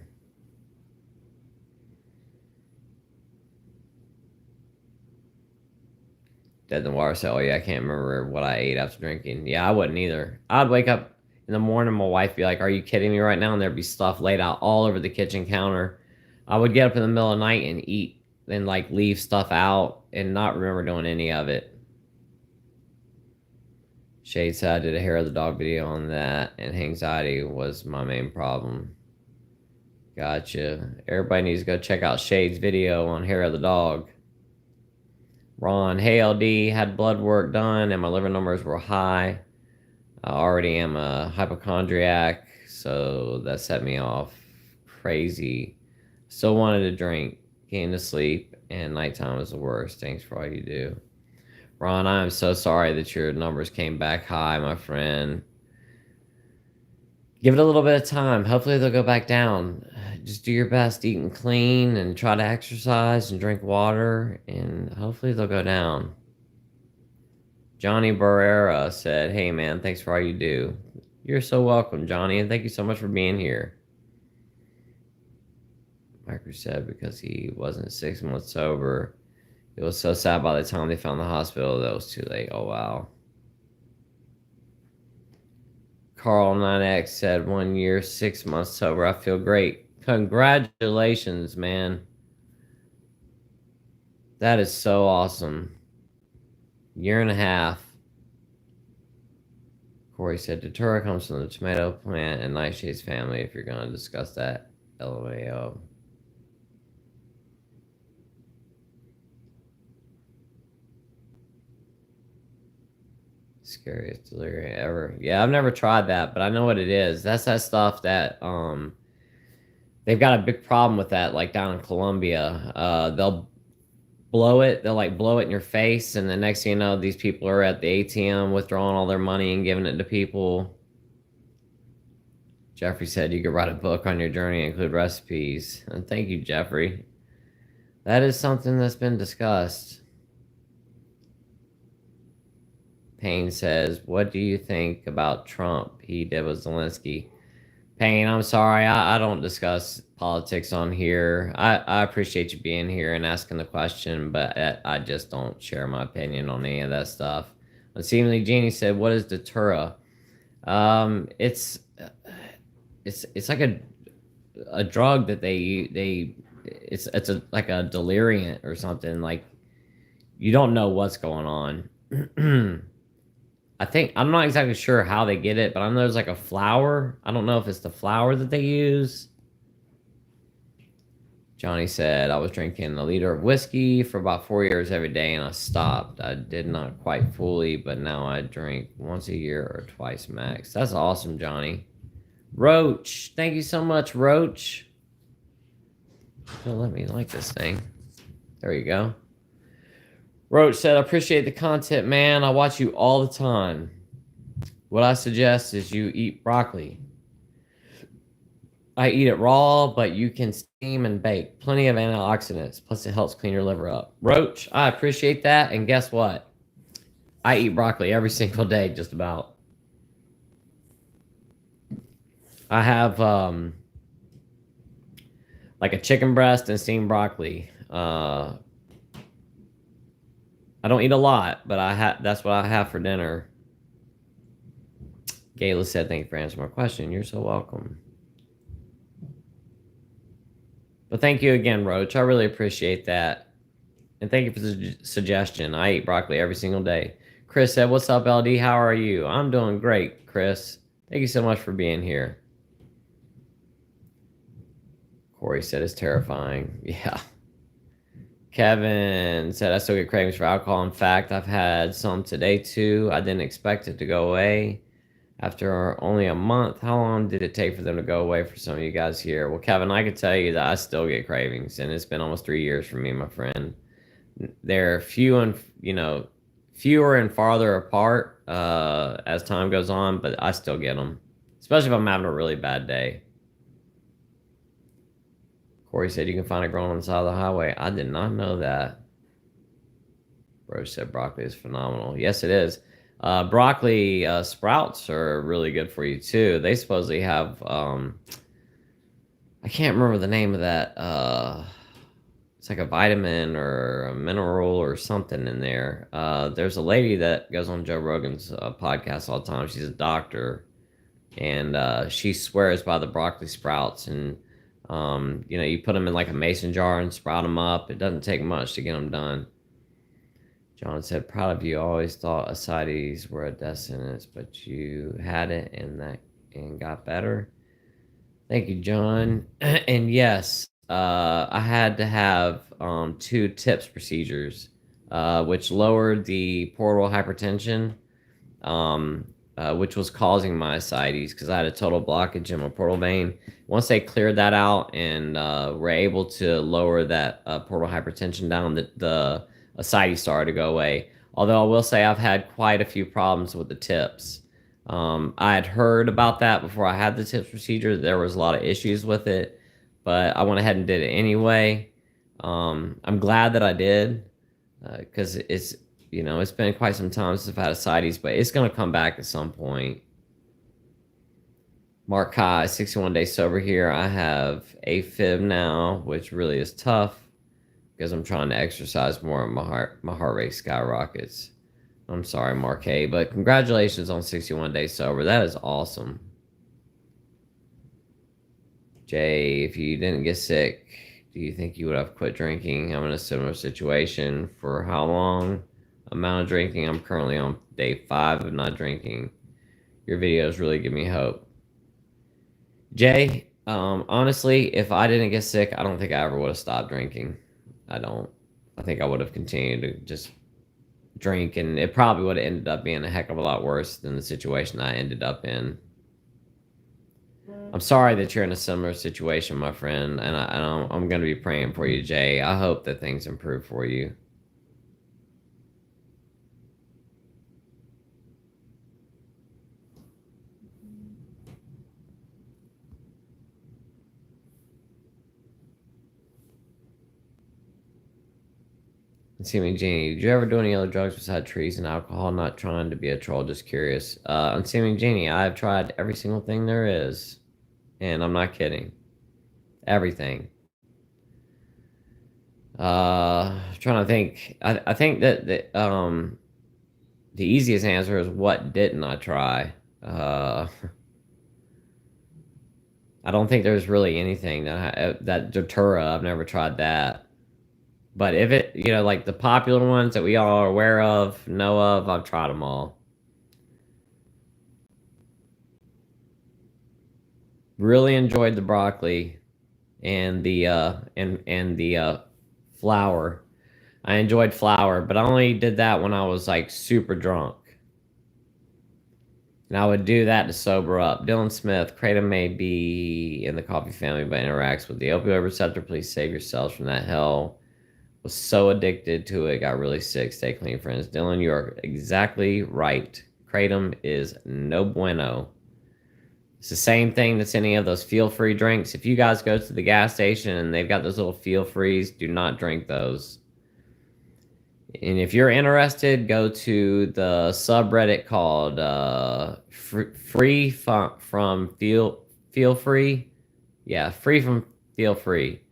S1: Dead in the water said, oh yeah, I can't remember what I ate after drinking. Yeah, I wouldn't either. I'd wake up in the morning, my wife be like, are you kidding me right now? And there'd be stuff laid out all over the kitchen counter. I would get up in the middle of the night and eat and like leave stuff out and not remember doing any of it. Shade said I did a hair of the dog video on that, and anxiety was my main problem. Gotcha. Everybody needs to go check out Shade's video on hair of the dog. Ron, hey LD, had blood work done and my liver numbers were high. I already am a hypochondriac, so that set me off crazy. Still wanted to drink, getting to sleep, and nighttime was the worst. Thanks for all you do. Ron, I am so sorry that your numbers came back high, my friend. Give it a little bit of time. Hopefully they'll go back down. Just do your best eating clean and try to exercise and drink water, and hopefully they'll go down. Johnny Barrera said, hey man, thanks for all you do. You're so welcome, Johnny, and thank you so much for being here. Michael said because he wasn't 6 months sober. It was so sad by the time they found the hospital that it was too late. Oh, wow. Carl9X said 1 year, 6 months sober. I feel great. Congratulations, man. That is so awesome. Year and a half. Corey said Datura comes from the tomato plant and Nightshade's family if you're going to discuss that. LMAO. Scariest delirium ever. Yeah, I've never tried that, but I know what it is. That's that stuff that they've got a big problem with that, like down in Colombia. They'll blow it, they'll like blow it in your face, and the next thing you know, these people are at the ATM withdrawing all their money and giving it to people. Jeffrey said you could write a book on your journey and include recipes. And thank you, Jeffrey. That is something that's been discussed. Payne says, what do you think about Trump? He did with Zelensky. Payne, I'm sorry, I don't discuss politics on here. I appreciate you being here and asking the question, but I just don't share my opinion on any of that stuff. Unseemly Genie said, what is Datura? It's like a drug that it's like a deliriant or something. Like, you don't know what's going on. I'm not exactly sure how they get it, but I know there's like a flower. I don't know if it's the flower that they use. Johnny said, I was drinking a liter of whiskey for about 4 years every day and I stopped. I did not quite fully, but now I drink once a year or twice max. That's awesome, Johnny. Roach, thank you so much, Roach. Don't let me like this thing. There you go. Roach said, I appreciate the content, man. I watch you all the time. What I suggest is you eat broccoli. I eat it raw, but you can steam and bake. Plenty of antioxidants. Plus, it helps clean your liver up. Roach, I appreciate that. And guess what? I eat broccoli every single day, just about. I have like a chicken breast and steamed broccoli. I don't eat a lot, but that's what I have for dinner. Gayla said, thank you for answering my question. You're so welcome. But thank you again, Roach. I really appreciate that. And thank you for the suggestion. I eat broccoli every single day. Chris said, what's up, LD? How are you? I'm doing great, Chris. Thank you so much for being here. Corey said, it's terrifying. Yeah. Kevin said, I still get cravings for alcohol. In fact, I've had some today too. I didn't expect it to go away after only a month. How long did it take for them to go away for some of you guys here? Well, Kevin, I can tell you that I still get cravings, and it's been almost 3 years for me, my friend. They're fewer and farther apart as time goes on, but I still get them, especially if I'm having a really bad day. Corey said you can find it growing on the side of the highway. I did not know that. Rose said broccoli is phenomenal. Yes, it is. Broccoli sprouts are really good for you too. They supposedly have I can't remember the name of that. It's like a vitamin or a mineral or something in there. There's a lady that goes on Joe Rogan's podcast all the time. She's a doctor, and she swears by the broccoli sprouts. And you put them in like a mason jar and sprout them up. It doesn't take much to get them done. John said, proud of you. Always thought ascites were a death sentence, but you had it and got better. Thank you, John. And yes, I had to have 2 TIPS procedures, which lowered the portal hypertension, which was causing my ascites because I had a total blockage in my portal vein. Once they cleared that out and were able to lower that portal hypertension down, the ascites started to go away. Although I will say I've had quite a few problems with the TIPS. I had heard about that before I had the TIPS procedure. There was a lot of issues with it, but I went ahead and did it anyway. I'm glad that I did because it's been quite some time since I've had ascites, but it's going to come back at some point. Mark Kai, 61 days sober here. I have AFib now, which really is tough because I'm trying to exercise more and my heart rate skyrockets. I'm sorry, Marquet, but congratulations on 61 days sober. That is awesome. Jay, if you didn't get sick, do you think you would have quit drinking? I'm in a similar situation. For how long amount of drinking? I'm currently on day 5 of not drinking. Your videos really give me hope. Jay, honestly, if I didn't get sick, I don't think I ever would have stopped drinking. I don't. I think I would have continued to just drink, and it probably would have ended up being a heck of a lot worse than the situation I ended up in. I'm sorry that you're in a similar situation, my friend, and I'm going to be praying for you, Jay. I hope that things improve for you. See me, Jeannie. Did you ever do any other drugs besides trees and alcohol? Not trying to be a troll, just curious. Unseen Jeannie, I've tried every single thing there is, and I'm not kidding. Everything. Trying to think. I think that the easiest answer is what didn't I try? I don't think there's really anything that Datura. I've never tried that. But if it, like the popular ones that we all are aware of, know of, I've tried them all. Really enjoyed the broccoli and the flour. I enjoyed flour, but I only did that when I was like super drunk. And I would do that to sober up. Dylan Smith, Kratom may be in the coffee family, but interacts with the opioid receptor. Please save yourselves from that hell. Was so addicted to it, got really sick. Stay clean, friends. Dylan, you are exactly right. Kratom is no bueno. It's the same thing that's any of those feel-free drinks. If you guys go to the gas station and they've got those little feel-frees, do not drink those. And if you're interested, go to the subreddit called Free from Feel Free. Yeah, Free from Feel Free.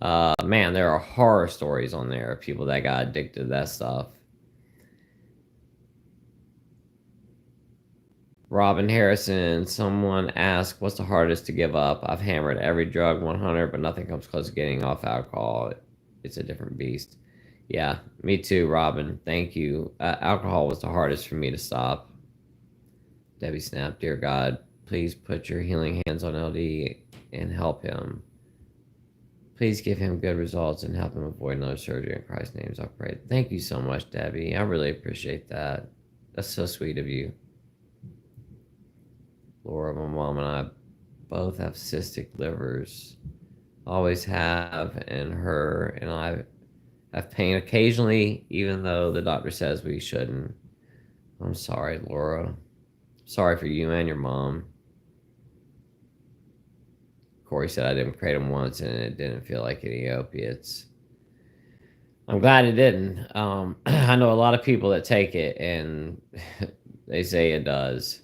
S1: Man, there are horror stories on there of people that got addicted to that stuff. Robin Harrison, someone asked, what's the hardest to give up? I've hammered every drug 100, but nothing comes close to getting off alcohol. It's a different beast. Yeah, me too, Robin. Thank you. Alcohol was the hardest for me to stop. Debbie Snap, dear God, please put your healing hands on LD and help him. Please give him good results and help him avoid another surgery. In Christ's name, I pray. Thank you so much, Debbie. I really appreciate that. That's so sweet of you. Laura, my mom, and I both have cystic livers. Always have, and her and I have pain occasionally, even though the doctor says we shouldn't. I'm sorry, Laura. Sorry for you and your mom. Corey said I didn't create them once and it didn't feel like any opiates. I'm glad it didn't. I know a lot of people that take it and they say it does.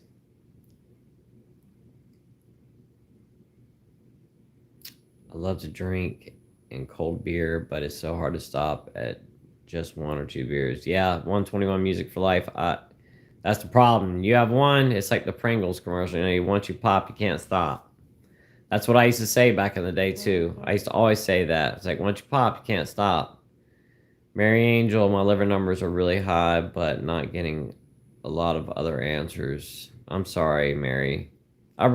S1: I love to drink and cold beer, but it's so hard to stop at just 1 or 2 beers. Yeah, 121 Music for Life. That's the problem. You have one, it's like the Pringles commercial. Once you pop, you can't stop. That's what I used to say back in the day, too. I used to always say that. It's like, once you pop, you can't stop. Mary Angel, my liver numbers are really high, but not getting a lot of other answers. I'm sorry, Mary. I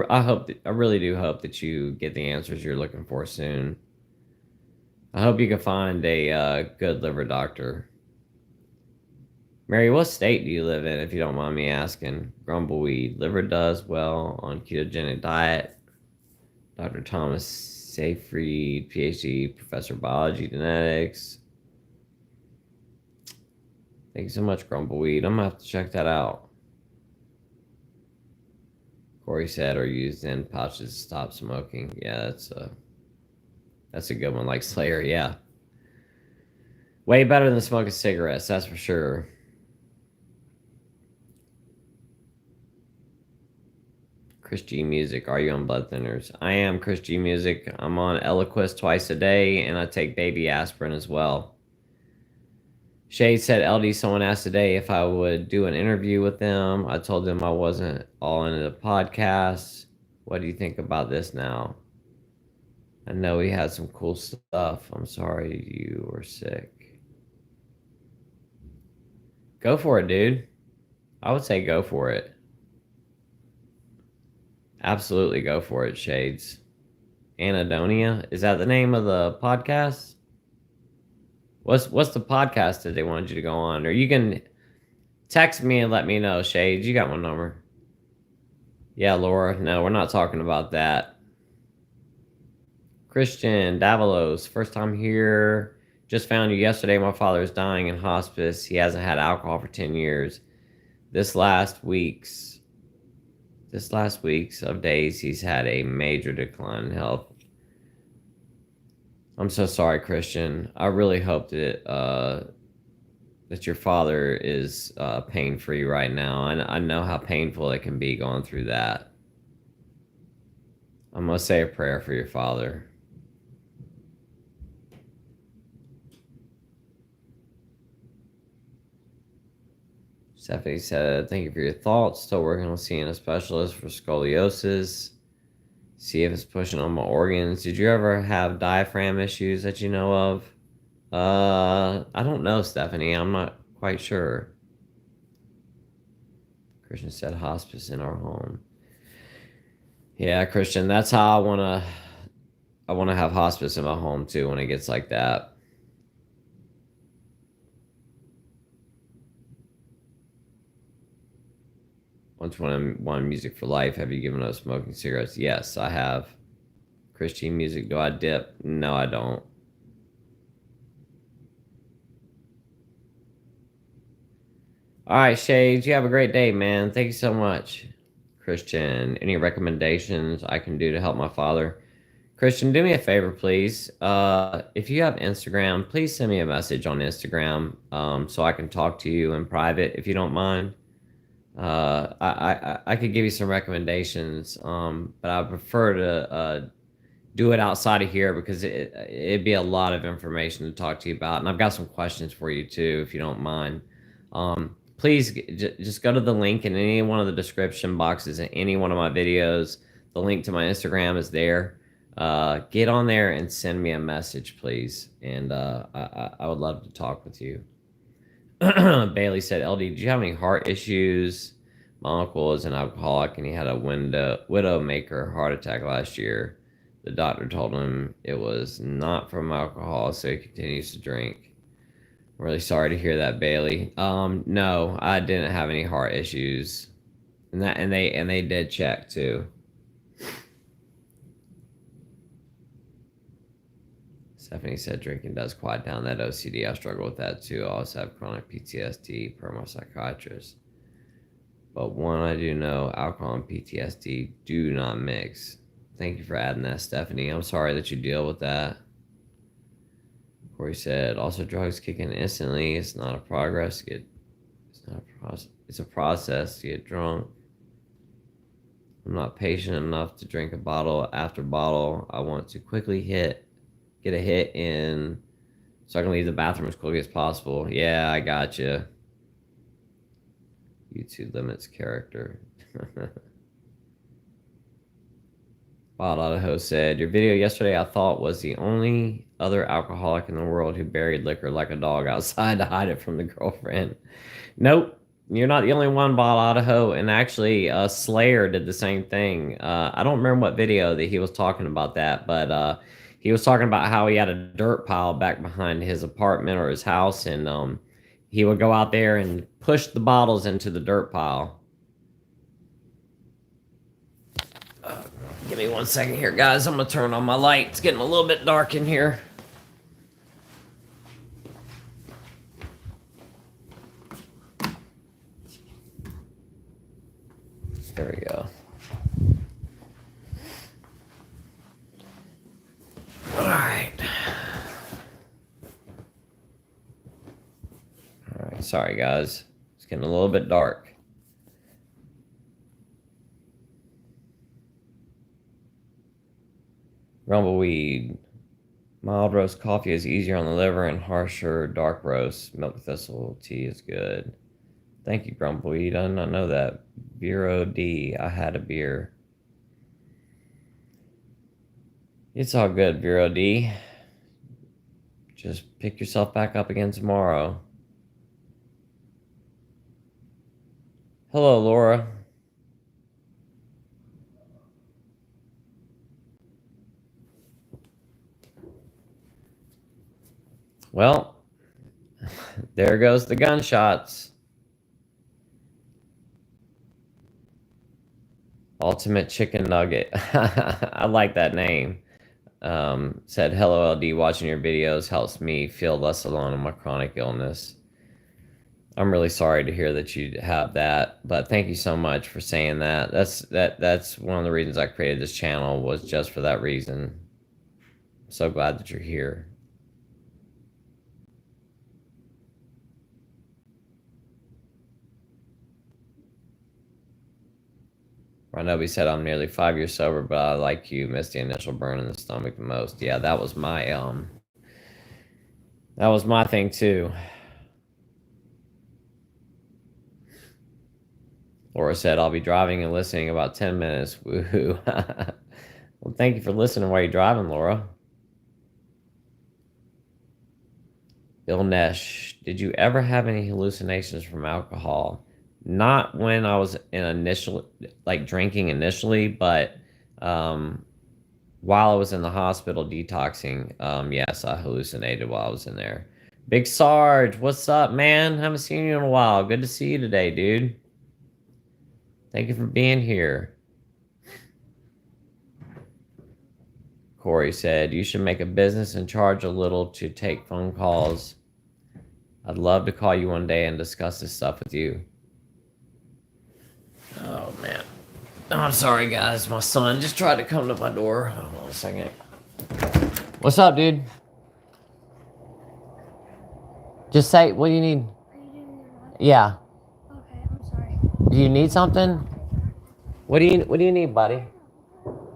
S1: really do hope that you get the answers you're looking for soon. I hope you can find a good liver doctor. Mary, what state do you live in, if you don't mind me asking? Grumbleweed. Liver does well on ketogenic diet. Dr. Thomas Seyfried, PhD, Professor of Biology, Genetics. Thank you so much, Grumbleweed. I'm going to have to check that out. Corey said, or used in pouches to stop smoking. Yeah, that's a good one. Like Slayer, yeah. Way better than smoking cigarettes, that's for sure. Chris G Music, are you on blood thinners? I am Chris G Music. I'm on Eliquis twice a day, and I take baby aspirin as well. Shade said, LD, someone asked today if I would do an interview with them. I told them I wasn't all into the podcast. What do you think about this now? I know we had some cool stuff. I'm sorry you were sick. Go for it, dude. I would say go for it. Absolutely go for it, Shades. Anadonia? Is that the name of the podcast? What's the podcast that they wanted you to go on? Or you can text me and let me know, Shades. You got my number. Yeah, Laura. No, we're not talking about that. Christian Davalos, first time here. Just found you yesterday. My father is dying in hospice. He hasn't had alcohol for 10 years. This last week's of days, he's had a major decline in health. I'm so sorry, Christian. I really hope that that your father is pain free right now. I know how painful it can be going through that. I'm gonna say a prayer for your father. Stephanie said, thank you for your thoughts. Still working on seeing a specialist for scoliosis. See if it's pushing on my organs. Did you ever have diaphragm issues that you know of? I don't know, Stephanie. I'm not quite sure. Christian said hospice in our home. Yeah, Christian, that's how I wanna have hospice in my home too when it gets like that. Once one music for life. Have you given up smoking cigarettes? Yes, I have. Christian music. Do I dip? No, I don't. All right, Shades, you have a great day, man. Thank you so much. Christian, any recommendations I can do to help my father? Christian, do me a favor, please. If you have Instagram, please send me a message on Instagram so I can talk to you in private if you don't mind. I could give you some recommendations, but I prefer to do it outside of here because it'd be a lot of information to talk to you about, and I've got some questions for you too, if you don't mind. Please just go to the link in any one of the description boxes in any one of my videos. The link to my Instagram is there. Get on there and send me a message, please, and I would love to talk with you. Bailey said, LD, did you have any heart issues? My uncle is an alcoholic and he had a widowmaker heart attack last year. The doctor told him it was not from alcohol, so he continues to drink. I'm really sorry to hear that, Bailey. No, I didn't have any heart issues. And they did check too. Stephanie said drinking does quiet down that OCD. I struggle with that too. I also have chronic PTSD per my psychiatrist. But one I do know, alcohol and PTSD do not mix. Thank you for adding that, Stephanie. I'm sorry that you deal with that. Corey said, also drugs kick in instantly. It's not a progress. It's a process to get drunk. I'm not patient enough to drink a bottle after bottle. I want to quickly get a hit in so I can leave the bathroom as quickly as possible. Yeah, I got you. YouTube limits character. Wild Idaho said, your video yesterday I thought was the only other alcoholic in the world who buried liquor like a dog outside to hide it from the girlfriend. Nope. You're not the only one, Wild Idaho. And actually, Slayer did the same thing. I don't remember what video that he was talking about that, but he was talking about how he had a dirt pile back behind his apartment or his house, and he would go out there and push the bottles into the dirt pile. Give me 1 second here, guys. I'm going to turn on my light. It's getting a little bit dark in here. There we go. All right. All right. Sorry, guys. It's getting a little bit dark. Rumbleweed. Mild roast coffee is easier on the liver and harsher dark roast. Milk thistle tea is good. Thank you, Grumbleweed. I did not know that. Vero D. I had a beer. It's all good, Vero D. Just pick yourself back up again tomorrow. Hello, Laura. Well, there goes the gunshots. Ultimate Chicken Nugget. I like that name. Said, hello, LD. Watching your videos helps me feel less alone in my chronic illness. I'm really sorry to hear that you have that, but thank you so much for saying that. That's one of the reasons I created this channel, was just for that reason. I'm so glad that you're here. Ranobi said, I'm nearly 5 years sober, but I, like you, missed the initial burn in the stomach the most. Yeah, that was my thing too. Laura said, I'll be driving and listening about 10 minutes. Woohoo. Well, thank you for listening while you're driving, Laura. Bill Nesh, did you ever have any hallucinations from alcohol? Not when I was drinking initially, but while I was in the hospital detoxing, yes, I hallucinated while I was in there. Big Sarge, what's up, man? Haven't seen you in a while. Good to see you today, dude. Thank you for being here. Corey said, you should make a business and charge a little to take phone calls. I'd love to call you one day and discuss this stuff with you. Oh, man. Oh, I'm sorry, guys. My son just tried to come to my door. Hold on a second. What's up, dude? Just say, what do you need?
S2: Are you doing your live?
S1: Yeah.
S2: Okay, I'm sorry.
S1: Do you need something? What do you need, buddy?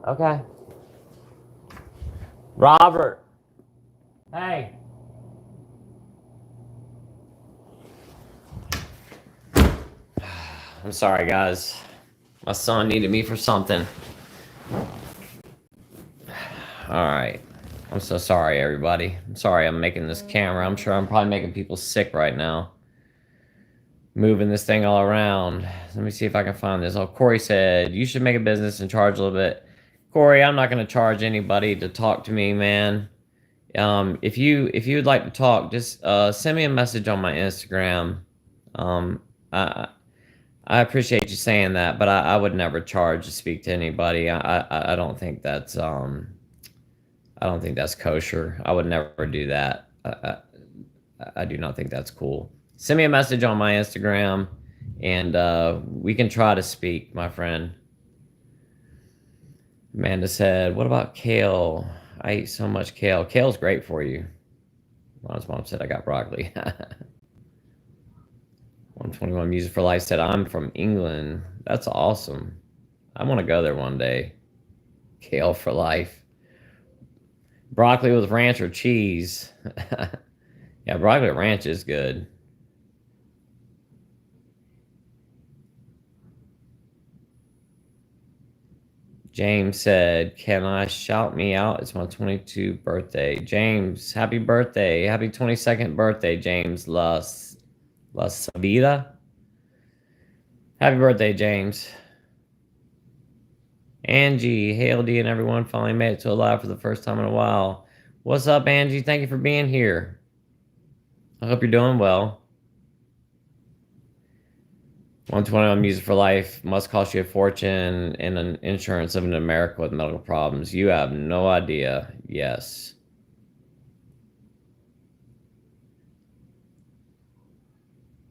S1: Okay. Robert. Hey. I'm sorry, guys. My son needed me for something. All right. I'm so sorry, everybody. I'm sorry I'm making this camera. I'm sure I'm probably making people sick right now. Moving this thing all around. Let me see if I can find this. Oh, Corey said, you should make a business and charge a little bit. Corey, I'm not going to charge anybody to talk to me, man. If you would like to talk, just send me a message on my Instagram. I appreciate you saying that, but I would never charge to speak to anybody. I don't think that's kosher. I would never do that. I do not think that's cool. Send me a message on my Instagram, and we can try to speak, my friend. Amanda said, what about kale? I eat so much kale. Kale's great for you. Ron's mom said, I got broccoli. 121 Music for Life said, I'm from England. That's awesome. I want to go there one day. Kale for life. Broccoli with ranch or cheese. Yeah, broccoli with ranch is good. James said, can I shout me out? It's my 22nd birthday. James, happy birthday. Happy 22nd birthday, James La Sabida. Happy birthday, James. Angie, hey LD and everyone, finally made it to a live for the first time in a while. What's up, Angie? Thank you for being here. I hope you're doing well. 121 Music for Life must cost you a fortune in an insurance living in America with medical problems. You have no idea. Yes.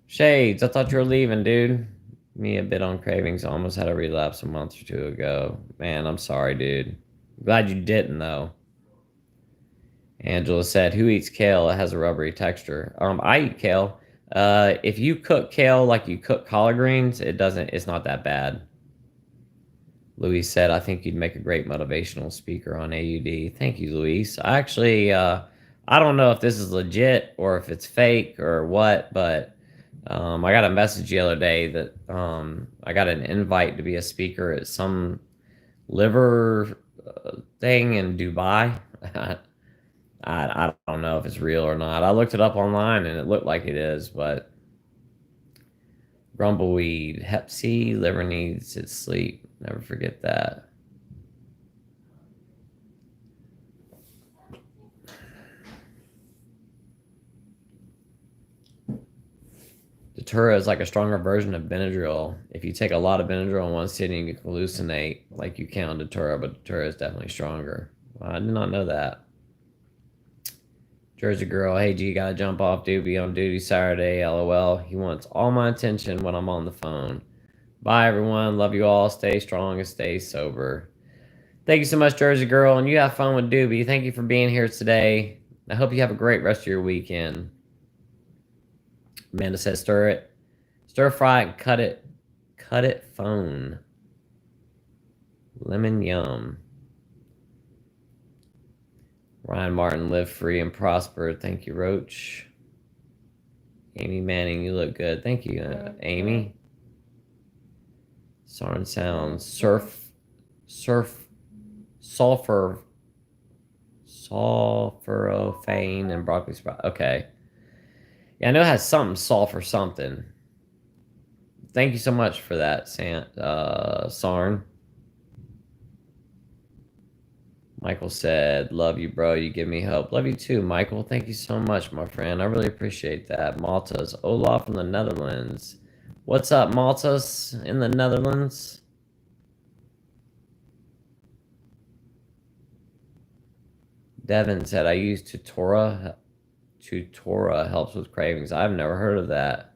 S1: Shades, I thought you were leaving, dude. Me a bit on cravings. Almost had a relapse a month or two ago. Man, I'm sorry, dude. Glad you didn't, though. Angela said, who eats kale? It has a rubbery texture. I eat kale. If you cook kale like you cook collard greens, it's not that bad. Luis said, I think you'd make a great motivational speaker on AUD. Thank you, Luis. I actually, I don't know if this is legit or if it's fake or what, but I got a message the other day that I got an invite to be a speaker at some liver thing in Dubai. I don't know if it's real or not. I looked it up online and it looked like it is, but Grumbleweed, Hep C, liver needs its sleep. Never forget that. Datura is like a stronger version of Benadryl. If you take a lot of Benadryl in one sitting, you can hallucinate like you can on Datura, but Datura is definitely stronger. Well, I did not know that. Jersey girl, hey G, gotta jump off, dude. Be on duty Saturday. LOL. He wants all my attention when I'm on the phone. Bye, everyone. Love you all. Stay strong and stay sober. Thank you so much, Jersey girl, and you have fun with Doobie. Thank you for being here today. I hope you have a great rest of your weekend. Amanda says, stir fry it, cut it phone. Lemon yum. Ryan Martin, live free and prosper. Thank you, Roach. Amy Manning, you look good. Thank you, Amy. Sarn Sounds, sulforaphane, and broccoli sprout. Okay. Yeah, I know it has something, sulfur something. Thank you so much for that, Sarn. Michael said, love you, bro. You give me hope. Love you too, Michael. Thank you so much, my friend. I really appreciate that. Malta's Olaf from the Netherlands. What's up, Malta's in the Netherlands? Devin said, I use Tutora. Tutora helps with cravings. I've never heard of that.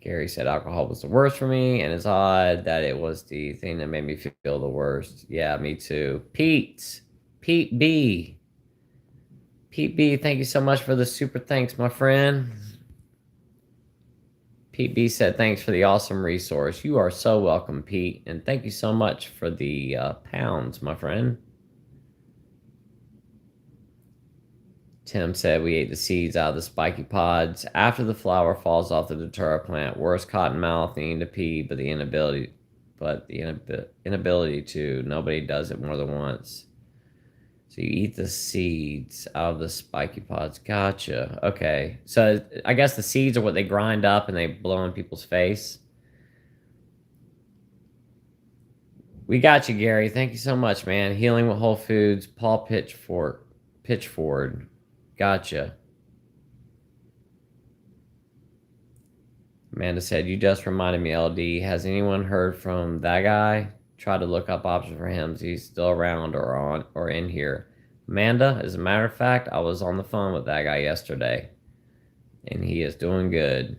S1: Gary said alcohol was the worst for me, and it's odd that it was the thing that made me feel the worst. Yeah, me too. Pete B. Pete B, thank you so much for the super thanks, my friend. Pete B said, thanks for the awesome resource. You are so welcome, Pete, and thank you so much for the pounds, my friend. Tim said we ate the seeds out of the spiky pods after the flower falls off the datura plant. Worse cotton mouth, needing to pee, but the inability to. Nobody does it more than once. So you eat the seeds out of the spiky pods. Gotcha. Okay. So I guess the seeds are what they grind up and they blow in people's face. We got you, Gary. Thank you so much, man. Healing with Whole Foods. Paul Pitchford. Gotcha. Amanda said, you just reminded me, LD. Has anyone heard from that guy? Try to look up options for him. Is he still around or in here? Amanda, as a matter of fact, I was on the phone with that guy yesterday. And he is doing good.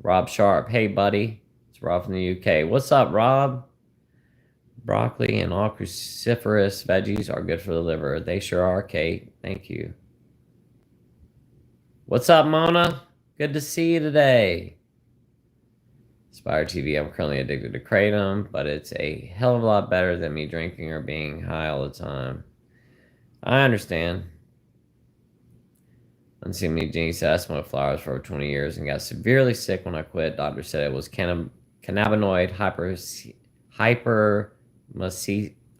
S1: Rob Sharp, hey buddy. It's Rob from the UK. What's up, Rob? Broccoli and all cruciferous veggies are good for the liver. They sure are, Kate. Thank you. What's up, Mona? Good to see you today. Spire TV, I'm currently addicted to Kratom, but it's a hell of a lot better than me drinking or being high all the time. I understand. Unseen Jenny said, I smoked flowers for over 20 years and got severely sick when I quit. Doctor said it was cannabinoid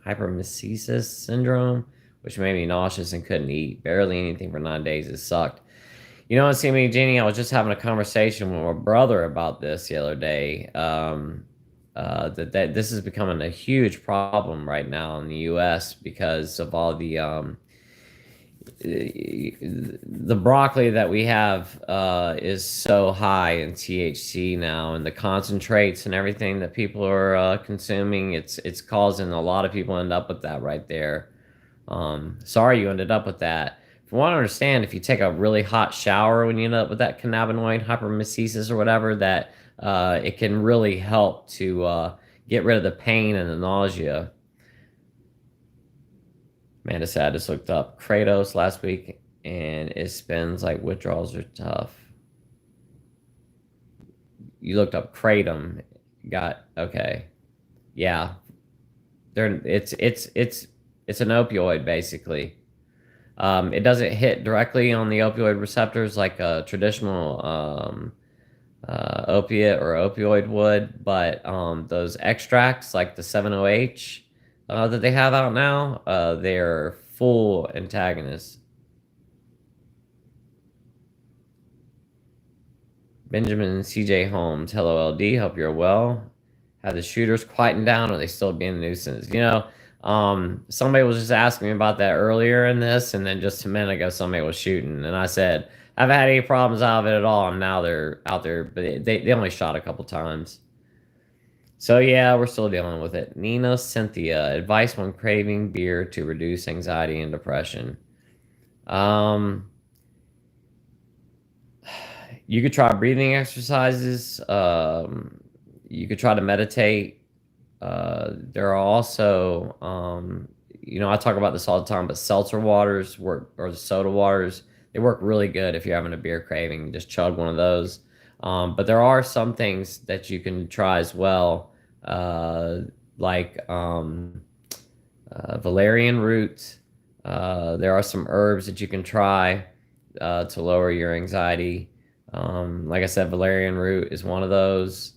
S1: hypermesis syndrome, which made me nauseous and couldn't eat barely anything for 9 days. It sucked. You know, see me, Jeannie, I was just having a conversation with my brother about this the other day. That this is becoming a huge problem right now in the U.S. because of all the broccoli that we have is so high in THC now, and the concentrates and everything that people are consuming. It's causing a lot of people end up with that right there. Sorry you ended up with that. If you want to understand, if you take a really hot shower when you end up with that cannabinoid hypermesis or whatever, that it can really help to get rid of the pain and the nausea. Amanda said, I just looked up Kratos last week, and it spins like withdrawals are tough. you looked up kratom. Got okay. Yeah, it's an opioid basically. It doesn't hit directly on the opioid receptors like a traditional opiate or opioid would, but those extracts like the 7-OH that they have out now, they're full antagonists. Benjamin CJ Holmes, hello LD, hope you're well. Have the shooters quietened down or are they still being a nuisance? Somebody was just asking me about that earlier in this, and then just a minute ago somebody was shooting, and I said, I haven't had any problems out of it at all, and now they're out there, but they only shot a couple times. So yeah, we're still dealing with it. Nina Cynthia, advice when craving beer to reduce anxiety and depression. Um, you could try breathing exercises. You could try to meditate. There are also, I talk about this all the time, but seltzer waters work, or the soda waters, they work really good if you're having a beer craving. Just chug one of those. But there are some things that you can try as well, like valerian root. There are some herbs that you can try to lower your anxiety. Like I said, valerian root is one of those.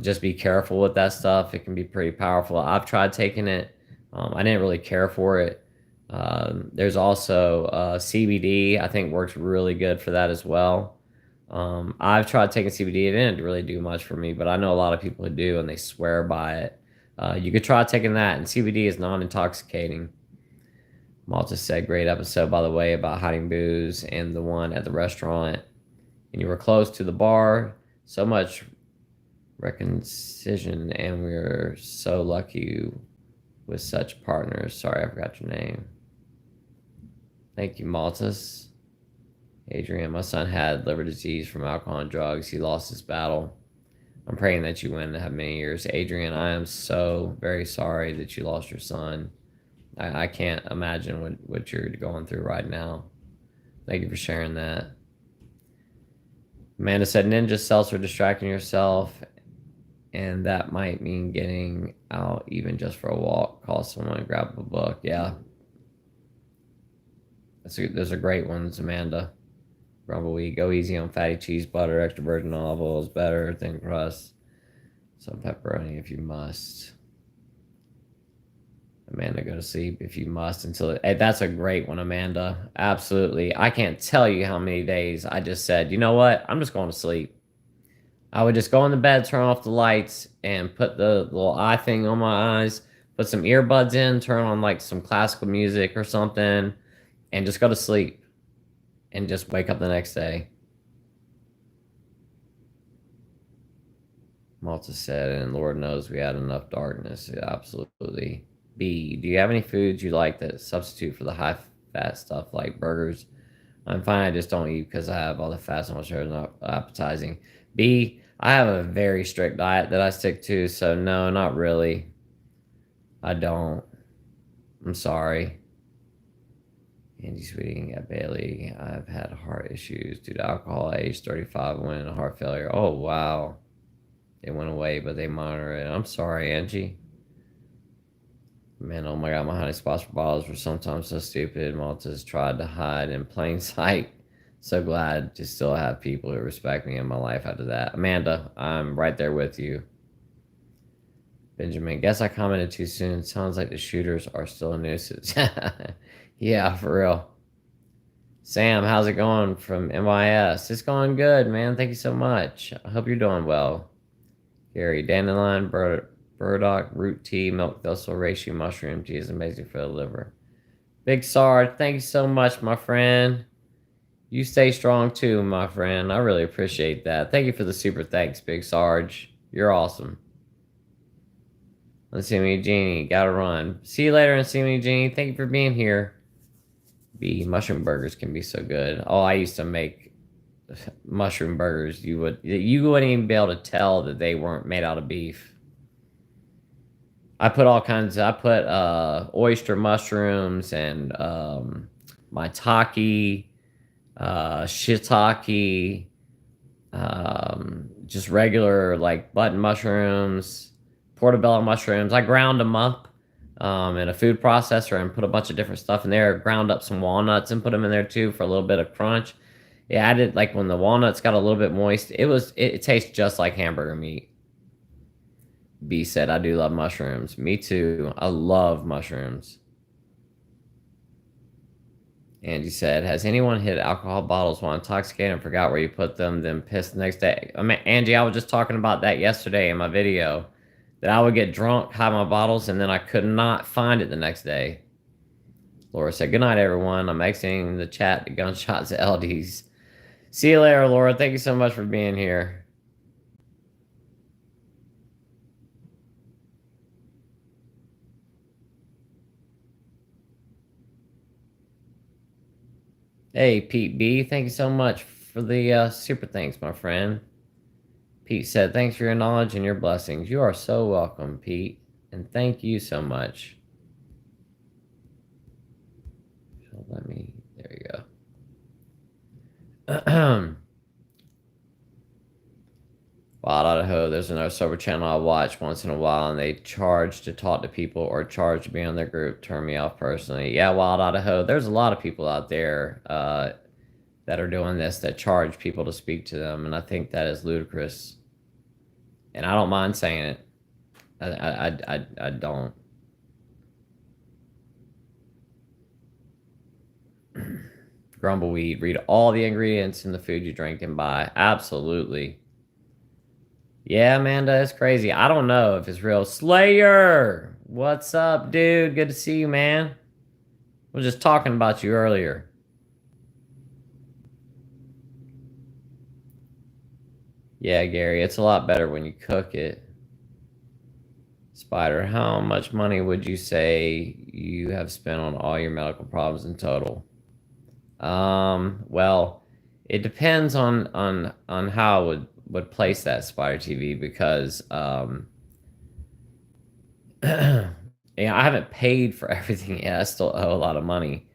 S1: Just be careful with that stuff. It can be pretty powerful. I've tried taking it. I didn't really care for it. There's also CBD. I think works really good for that as well. I've tried taking CBD. It didn't really do much for me, but I know a lot of people who do, and they swear by it. You could try taking that, and CBD is non-intoxicating. Malta said, great episode, by the way, about hiding booze and the one at the restaurant. And you were close to the bar. So much reconcision, and we're so lucky with such partners. Sorry, I forgot your name. Thank you, Maltus. Adrian, my son had liver disease from alcohol and drugs. He lost his battle. I'm praying that you win and have many years. Adrian, I am so very sorry that you lost your son. I can't imagine what you're going through right now. Thank you for sharing that. Amanda said, ninja seltzer distracting yourself, and that might mean getting out even just for a walk. Call someone, grab a book. Yeah. Those are great ones, Amanda. Probably go easy on fatty cheese, butter, extra virgin olive oil is better, thin crust, some pepperoni if you must. Amanda, go to sleep if you must until hey, that's a great one, Amanda. Absolutely. I can't tell you how many days I just said, you know what? I'm just going to sleep. I would just go in the bed, turn off the lights, and put the little eye thing on my eyes, put some earbuds in, turn on like some classical music or something, and just go to sleep and just wake up the next day. Malta said, and Lord knows we had enough darkness. Yeah, absolutely. B, do you have any foods you like that substitute for the high fat stuff like burgers? I'm fine, I just don't eat because I have all the fats on my shirt, not appetizing. B, I have a very strict diet that I stick to, so no, not really. I don't. I'm sorry. Andy Sweeting at Bailey. I've had heart issues due to alcohol at age 35. Went into heart failure. Oh, wow. They went away, but they monitor it. I'm sorry, Angie. Man, oh my god, my honey spots for bottles were sometimes so stupid. Malta's tried to hide in plain sight. So glad to still have people who respect me in my life after that. Amanda, I'm right there with you. Benjamin, guess I commented too soon. Sounds like the shooters are still a nuisance. Yeah, for real. Sam, how's it going from MIS? It's going good, man. Thank you so much. I hope you're doing well. Gary, dandelion, burdock, root tea, milk thistle, reishi, mushroom tea is amazing for the liver. Big Sarge, thank you so much, my friend. You stay strong too, my friend. I really appreciate that. Thank you for the super thanks, Big Sarge. You're awesome. Let's see me, Jeannie. Gotta run. See you later, and see me, Jeannie. Thank you for being here. B, mushroom burgers can be so good. Oh, I used to make mushroom burgers. You wouldn't even be able to tell that they weren't made out of beef. I put all kinds. I put oyster mushrooms and maitake, shiitake, just regular like button mushrooms, portobello mushrooms. I ground them up in a food processor and put a bunch of different stuff in there. Ground up some walnuts and put them in there too for a little bit of crunch. It added like when the walnuts got a little bit moist, it tastes just like hamburger meat. B said, I do love mushrooms. Me too. I love mushrooms. Angie said, has anyone hit alcohol bottles while intoxicated and forgot where you put them, then pissed the next day? I mean, Angie, I was just talking about that yesterday in my video. That I would get drunk, hide my bottles, and then I could not find it the next day. Laura said, good night, everyone. I'm exiting the chat to gunshots at LDs. See you later, Laura. Thank you so much for being here. Hey, Pete B, thank you so much for the super thanks, my friend. Pete said, thanks for your knowledge and your blessings. You are so welcome, Pete, and thank you so much. So let me, there you go. Wild Idaho, there's another sober channel I watch once in a while, and they charge to talk to people or charge to be on their group. Turn me off personally. Yeah, Wild Idaho, there's a lot of people out there that are doing this that charge people to speak to them, and I think that is ludicrous. And I don't mind saying it. I don't. Grumbleweed, read all the ingredients in the food you drink and buy. Absolutely. Yeah, Amanda, it's crazy. I don't know if it's real. Slayer, what's up, dude? Good to see you, man. I was just talking about you earlier. Yeah, Gary, it's a lot better when you cook it. Spider, how much money would you say you have spent on all your medical problems in total? Well, it depends on how I would place that Spider TV because yeah, I haven't paid for everything yet. I still owe a lot of money.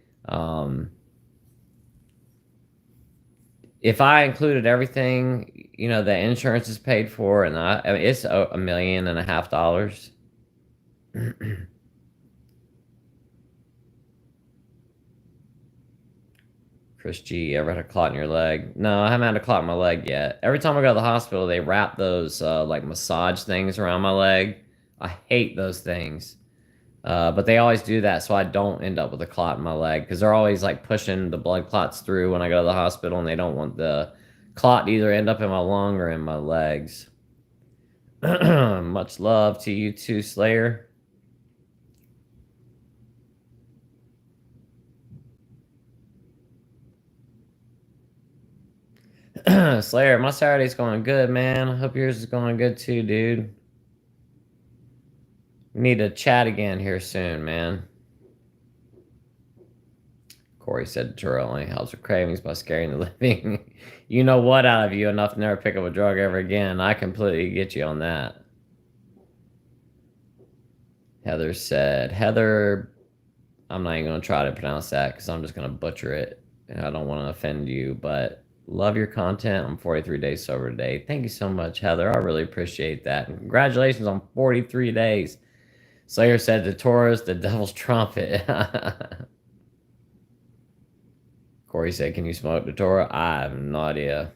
S1: If I included everything, you know, the insurance is paid for, and I mean, it's $1.5 million. Chris G, ever had a clot in your leg? No, I haven't had a clot in my leg yet. Every time I go to the hospital, they wrap those like massage things around my leg. I hate those things. But they always do that so I don't end up with a clot in my leg because they're always like pushing the blood clots through when I go to the hospital, and they don't want the clot to either end up in my lung or in my legs. Much love to you too, Slayer. Slayer, my Saturday's going good, man. I hope yours is going good too, dude. We need to chat again here soon, man. Corey said Turo only helps with cravings by scaring the living you know what out of you enough to never pick up a drug ever again. I completely get you on that. Heather said, Heather, I'm not even going to try to pronounce that because I'm just going to butcher it. And I don't want to offend you, but love your content. I'm 43 days sober today. Thank you so much, Heather. I really appreciate that. And congratulations on 43 days. Slayer said the Taurus, the devil's trumpet. Corey said, can you smoke the Torah? I have no idea.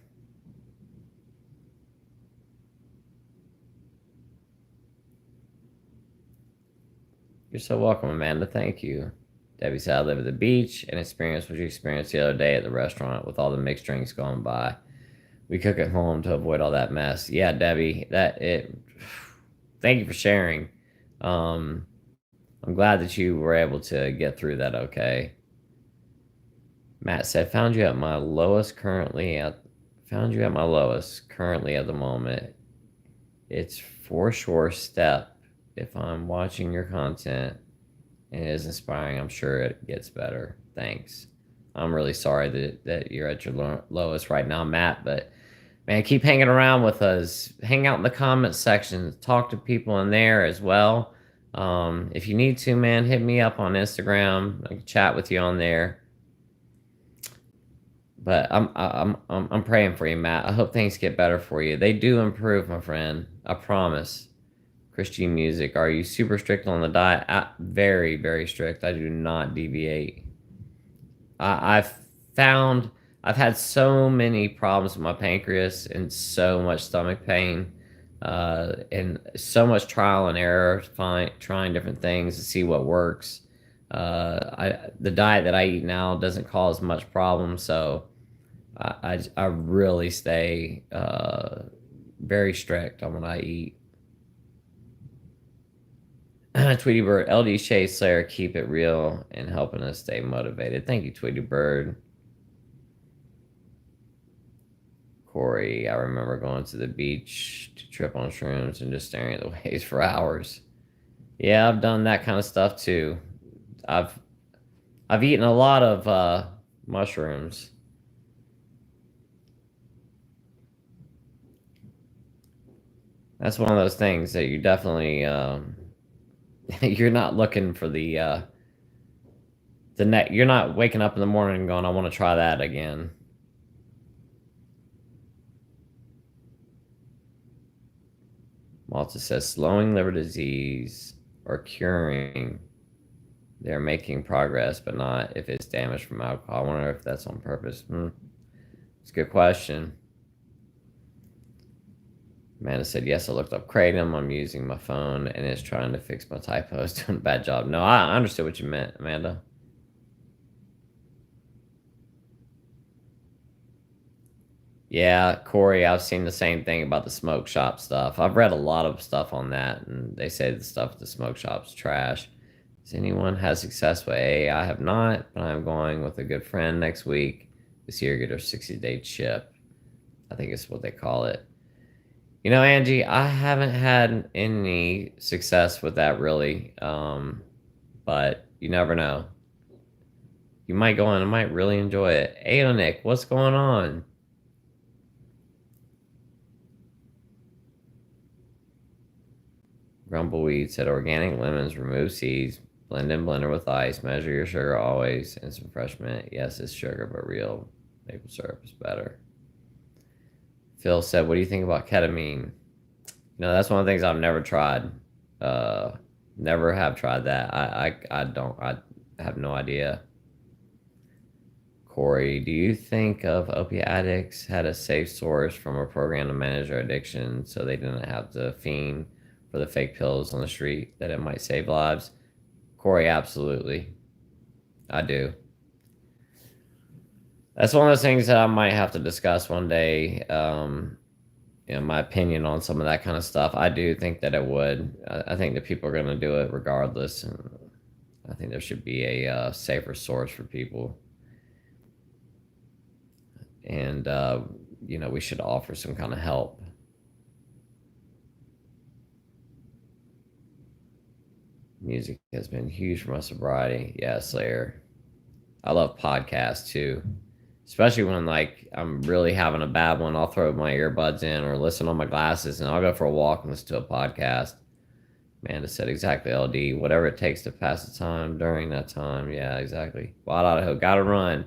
S1: You're so welcome, Amanda. Thank you. Debbie said, I live at the beach and experience what you experienced the other day at the restaurant with all the mixed drinks going by. We cook at home to avoid all that mess. Yeah, Debbie, thank you for sharing. I'm glad that you were able to get through that okay. Matt said, found you at my lowest currently at the moment. It's for sure step. If I'm watching your content and it is inspiring, I'm sure it gets better. Thanks. I'm really sorry that you're at your lowest right now, Matt, but man, keep hanging around with us. Hang out in the comment section. Talk to people in there as well. If you need to, man, hit me up on Instagram. I can chat with you on there. But I'm praying for you, Matt. I hope things get better for you. They do improve, my friend. I promise. Christian music. Are you super strict on the diet? Very, very strict. I do not deviate. I've found I've had so many problems with my pancreas and so much stomach pain, and so much trial and error, trying different things to see what works. The diet that I eat now doesn't cause much problem, so I really stay very strict on what I eat. Tweety Bird, LD Shay Slayer, keep it real and helping us stay motivated. Thank you, Tweety Bird. Corey, I remember going to the beach to trip on shrooms and just staring at the waves for hours. Yeah, I've done that kind of stuff too. I've I've eaten a lot of mushrooms. That's one of those things that you definitely you're not looking for the next. You're not waking up in the morning and going, "I want to try that again." Malta says slowing liver disease or curing. They're making progress, but not if it's damage from alcohol. I wonder if that's on purpose. It's a good question. Amanda said, yes, I looked up Kratom. I'm using my phone and it's trying to fix my typos. Doing a bad job. No, I understood what you meant, Amanda. Yeah, Corey, I've seen the same thing about the smoke shop stuff. I've read a lot of stuff on that, and they say the stuff at the smoke shop's trash. Has anyone had success with AA? I have not, but I'm going with a good friend next week to see her get her 60-day chip. I think it's what they call it. You know, Angie, I haven't had any success with that really, but you never know. You might go on and might really enjoy it. Aonic, what's going on? Grumbleweed said organic lemons, remove seeds, blend in blender with ice, measure your sugar always, and some fresh mint. Yes, it's sugar, but real maple syrup is better. Phil said, what do you think about ketamine? That's one of the things I've never tried. Never have tried that. I have no idea. Corey, do you think of opiate addicts had a safe source from a program to manage their addiction so they didn't have to fiend for the fake pills on the street, that it might save lives? Corey, absolutely. I do. That's one of those things that I might have to discuss one day. My opinion on some of that kind of stuff. I do think that it would. I think that people are going to do it regardless. And I think there should be a safer source for people. And, we should offer some kind of help. Music has been huge for my sobriety. Yeah, Slayer. I love podcasts too. Especially when I'm really having a bad one, I'll throw my earbuds in or listen on my glasses and I'll go for a walk and listen to a podcast. Amanda said exactly, LD. Whatever it takes to pass the time during that time. Yeah, exactly. Wild Idaho, gotta run.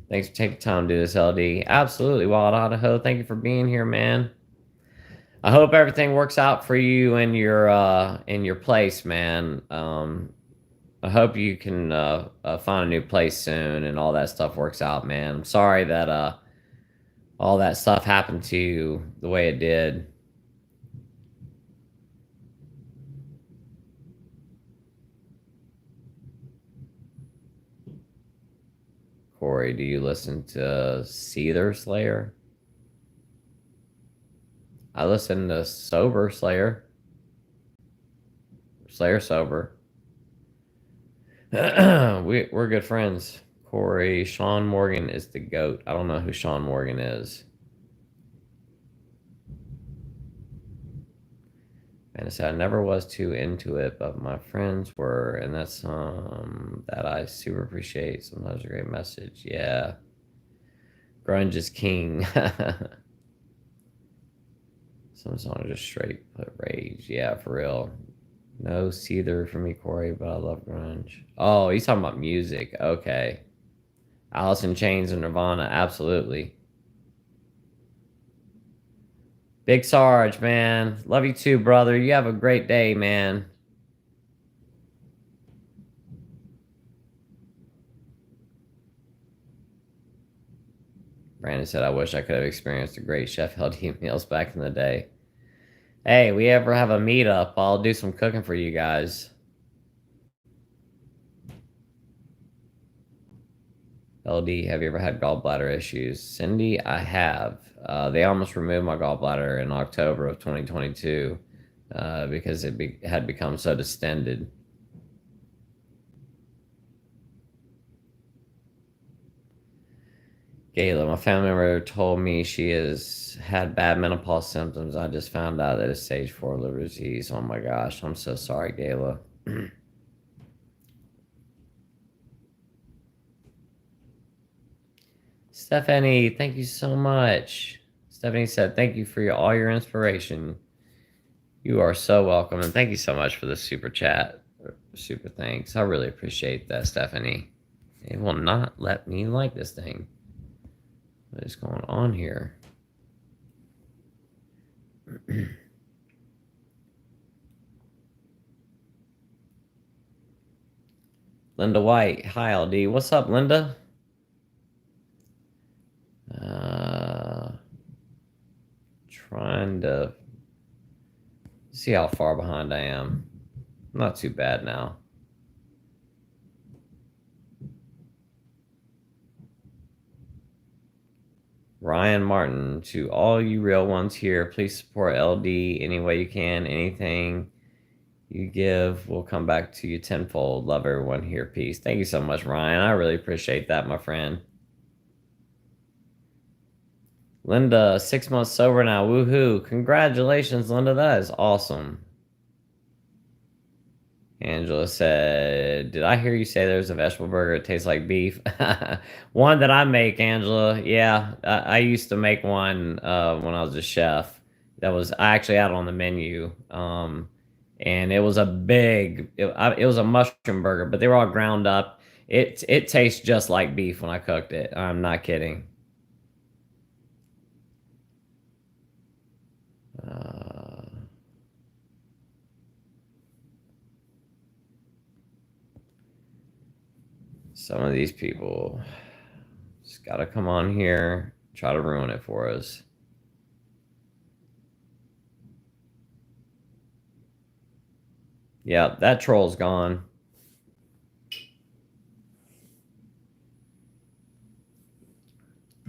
S1: Thanks for taking time to do this, LD. Absolutely, Wild Idaho. Thank you for being here, man. I hope everything works out for you in your place, man. I hope you can find a new place soon and all that stuff works out, man. I'm sorry that all that stuff happened to you the way it did. Corey, do you listen to Seether Slayer? I listen to Sober Slayer. Slayer Sober. We're good friends. Corey, Sean Morgan is the GOAT. I don't know who Sean Morgan is. And I said I never was too into it, but my friends were, and that's that I super appreciate. Sometimes a great message. Yeah. Grunge is king. Some songs just straight put rage. Yeah, for real. No Seether for me, Corey, but I love grunge. Oh, he's talking about music. Okay. Alice in Chains and Nirvana, absolutely. Big Sarge, man. Love you too, brother. You have a great day, man. Brandon said, I wish I could have experienced the great Chef LD meals back in the day. Hey, we ever have a meetup, I'll do some cooking for you guys. LD, have you ever had gallbladder issues? Cindy, I have. They almost removed my gallbladder in October of 2022 because it had become so distended. Gayla, my family member told me she has had bad menopause symptoms. I just found out that it's stage 4 liver disease. Oh my gosh, I'm so sorry, Gayla. Stephanie, thank you so much. Stephanie said, thank you for all your inspiration. You are so welcome. And thank you so much for the super chat. Super thanks. I really appreciate that, Stephanie. It will not let me like this thing. What is going on here? Linda White. Hi, LD. What's up, Linda? Trying to see how far behind I am. Not too bad now. Ryan Martin, to all you real ones here, please support LD any way you can. Anything you give will come back to you tenfold. Love everyone here. Peace. Thank you so much, Ryan. I really appreciate that, my friend. Linda, 6 months sober now. Woohoo. Congratulations, Linda. That is awesome. Angela said, did I hear you say there's a vegetable burger that tastes like beef? One that I make, Angela. Yeah, I used to make one when I was a chef. I actually had it on the menu. And it was it was a mushroom burger, but they were all ground up. It tastes just like beef when I cooked it. I'm not kidding. Some of these people just gotta come on here, try to ruin it for us. Yeah, that troll's gone.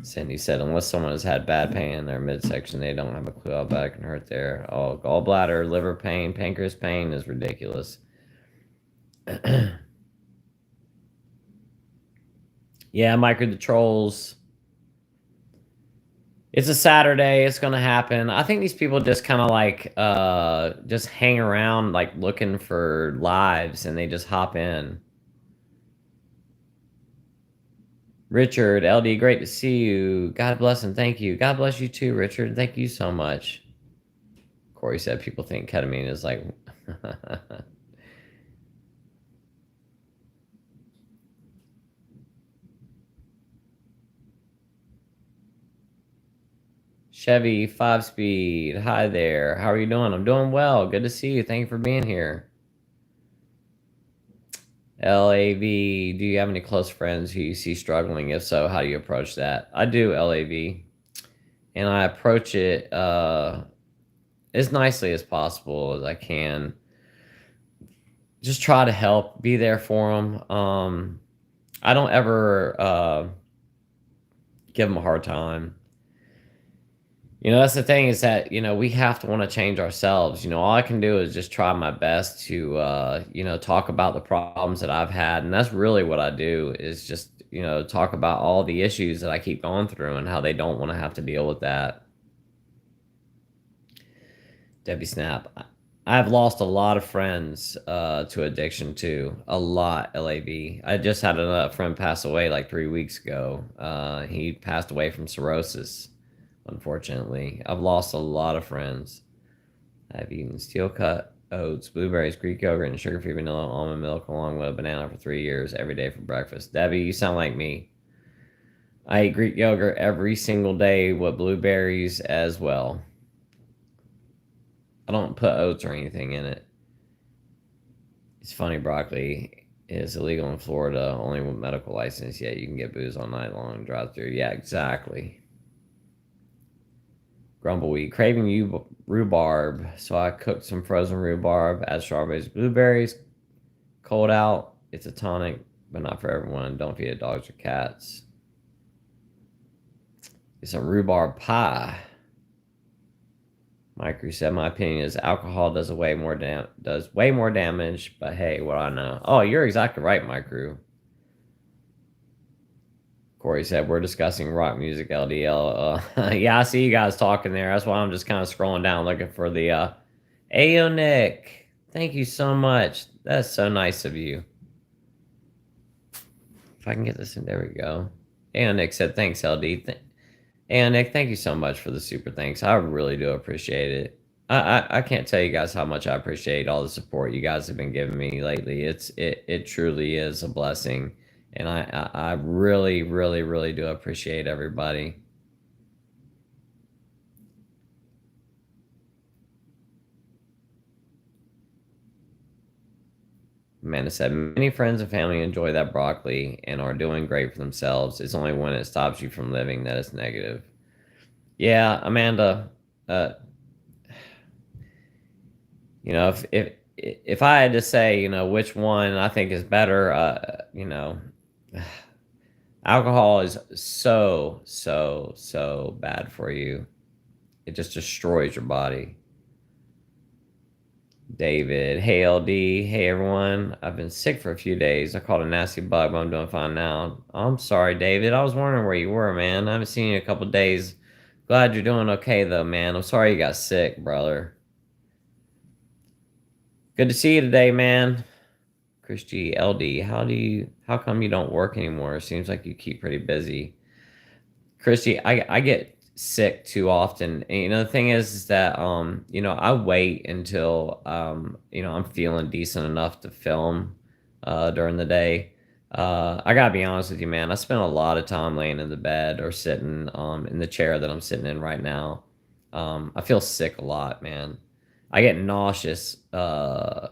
S1: Cindy said, unless someone has had bad pain in their midsection, they don't have a clue how bad it can hurt there. Oh, gallbladder, liver pain, pancreas pain is ridiculous. Yeah, Micro the Trolls. It's a Saturday. It's gonna happen. I think these people just kind of like just hang around, like looking for lives, and they just hop in. Richard, LD, great to see you. God bless and thank you. God bless you too, Richard. Thank you so much. Corey said people think ketamine is like. Chevy 5-speed. Hi there. How are you doing? I'm doing well. Good to see you. Thank you for being here. LAV, do you have any close friends who you see struggling? If so, how do you approach that? I do, LAV. And I approach it as nicely as possible as I can. Just try to help, be there for them. I don't ever give them a hard time. That's the thing is that, we have to want to change ourselves. All I can do is just try my best to, talk about the problems that I've had. And that's really what I do is just, talk about all the issues that I keep going through and how they don't want to have to deal with that. Debbie Snap. I've lost a lot of friends to addiction too. A lot, LAV. I just had a friend pass away like 3 weeks ago. He passed away from cirrhosis. Unfortunately, I've lost a lot of friends. I've eaten steel cut oats, blueberries, Greek yogurt, and sugar-free vanilla almond milk along with a banana for 3 years every day for breakfast. Debbie, you sound like me. I eat Greek yogurt every single day with blueberries as well. I don't put oats or anything in it. It's funny, broccoli is illegal in Florida, only with medical license, yet you can get booze all night long drive through. Yeah, exactly. Grumbleweed. Craving you rhubarb. So I cooked some frozen rhubarb, add strawberries, blueberries. Cold out. It's a tonic, but not for everyone. Don't feed it dogs or cats. It's a rhubarb pie. Mike said, my opinion is alcohol does way more damage, but hey, what I know. Oh, you're exactly right, Mike. Corey said, we're discussing rock music LDL. Yeah, I see you guys talking there. That's why I'm just kind of scrolling down looking for the Ayo Nick. Thank you so much. That's so nice of you. If I can get this in, there we go. Ayo Nick said, thanks, LD. And Nick, thank you so much for the super thanks. I really do appreciate it. I can't tell you guys how much I appreciate all the support you guys have been giving me lately. It truly is a blessing, and I really really do appreciate everybody. Amanda said, many friends and family enjoy that broccoli and are doing great for themselves. It's only when it stops you from living that it's negative. Yeah, Amanda, if I had to say, which one I think is better, alcohol is so bad for you. It just destroys your body. David, hey LD, hey everyone. I've been sick for a few days. I caught a nasty bug, but I'm doing fine now. I'm sorry, David. I was wondering where you were, man. I haven't seen you in a couple days. Glad you're doing okay though, man. I'm sorry you got sick, brother. Good to see you today, man. Christy LD, how come you don't work anymore? Seems like you keep pretty busy. Christy, I get sick too often. And, the thing is that I wait until I'm feeling decent enough to film during the day. I gotta be honest with you, man. I spend a lot of time laying in the bed or sitting in the chair that I'm sitting in right now. I feel sick a lot, man. I get nauseous a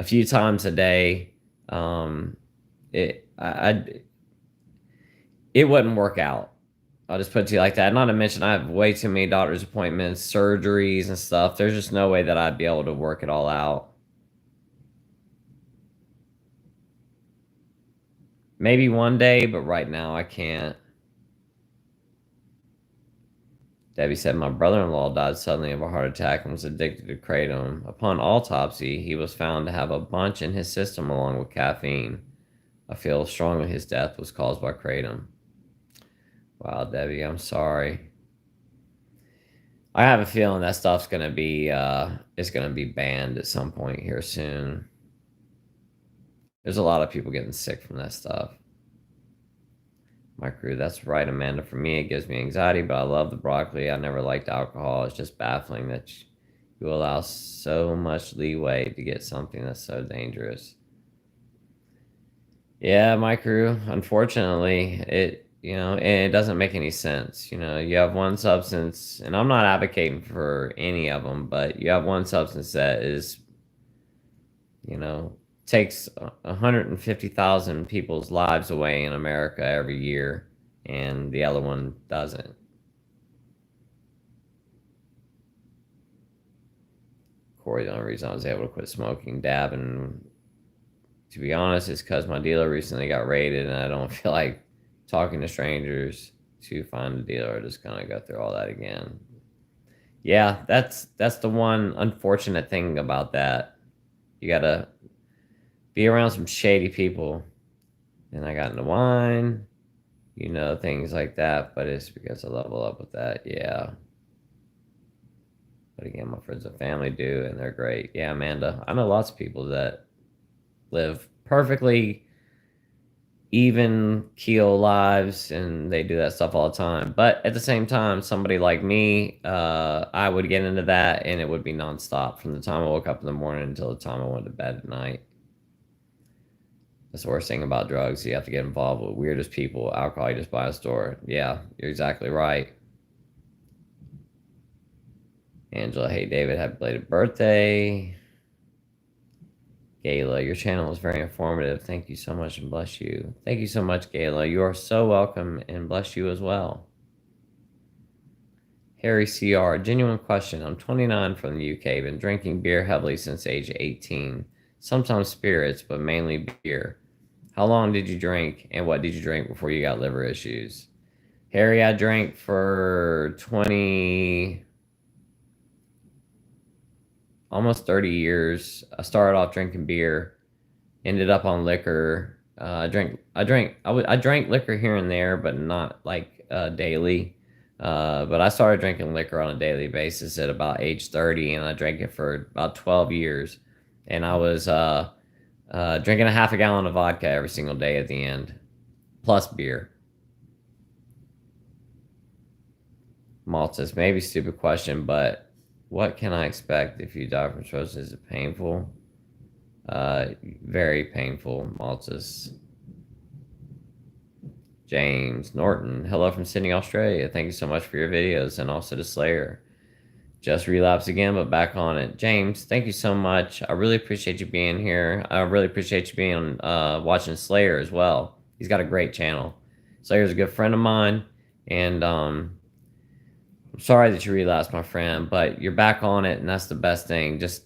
S1: few times a day. It I it wouldn't work out. I'll just put it to you like that. Not to mention, I have way too many doctor's appointments, surgeries, and stuff. There's just no way that I'd be able to work it all out. Maybe one day, but right now I can't. Debbie said, my brother-in-law died suddenly of a heart attack and was addicted to kratom. Upon autopsy, he was found to have a bunch in his system along with caffeine. I feel strongly his death was caused by kratom. Wow, Debbie, I'm sorry. I have a feeling that stuff's gonna be banned at some point here soon. There's a lot of people getting sick from that stuff. My crew, that's right, Amanda. For me, it gives me anxiety, but I love the broccoli. I never liked alcohol. It's just baffling that you allow so much leeway to get something that's so dangerous. Yeah, my crew, unfortunately, it doesn't make any sense. You have one substance, and I'm not advocating for any of them, but you have one substance that is, takes 150,000 people's lives away in America every year, and the other one doesn't. Corey, the only reason I was able to quit smoking, dabbing, to be honest, is because my dealer recently got raided, and I don't feel like talking to strangers to find a dealer. Just gonna go through all that again. Yeah, that's the one unfortunate thing about that. You gotta be around some shady people. And I got into wine, things like that. But it's because I level up with that. Yeah. But again, my friends and family do, and they're great. Yeah, Amanda. I know lots of people that live perfectly even keel lives, and they do that stuff all the time. But at the same time, somebody like me, I would get into that, and it would be nonstop from the time I woke up in the morning until the time I went to bed at night. That's the worst thing about drugs. You have to get involved with weirdest people. Alcohol you just buy at a store. Yeah, you're exactly right. Angela, hey David, happy belated birthday. Gayla, your channel is very informative. Thank you so much and bless you. Thank you so much, Gayla. You are so welcome and bless you as well. Harry CR, genuine question. I'm 29 from the UK. Been drinking beer heavily since age 18. Sometimes spirits, but mainly beer. How long did you drink and what did you drink before you got liver issues? Harry, I drank for 20, almost 30 years. I started off drinking beer, ended up on liquor. I drank liquor here and there, but not like daily. But I started drinking liquor on a daily basis at about age 30, and I drank it for about 12 years. And I was drinking a half a gallon of vodka every single day at the end, plus beer. Maltus, maybe stupid question, but what can I expect if you die from cirrhosis? Is it painful? Very painful, Maltus. James Norton, hello from Sydney, Australia. Thank you so much for your videos and also to Slayer. Just relapse again, but back on it. James, thank you so much. I really appreciate you being here. I really appreciate you being watching Slayer as well. He's got a great channel. Slayer's a good friend of mine, and I'm sorry that you relapsed, my friend, but you're back on it, and that's the best thing. Just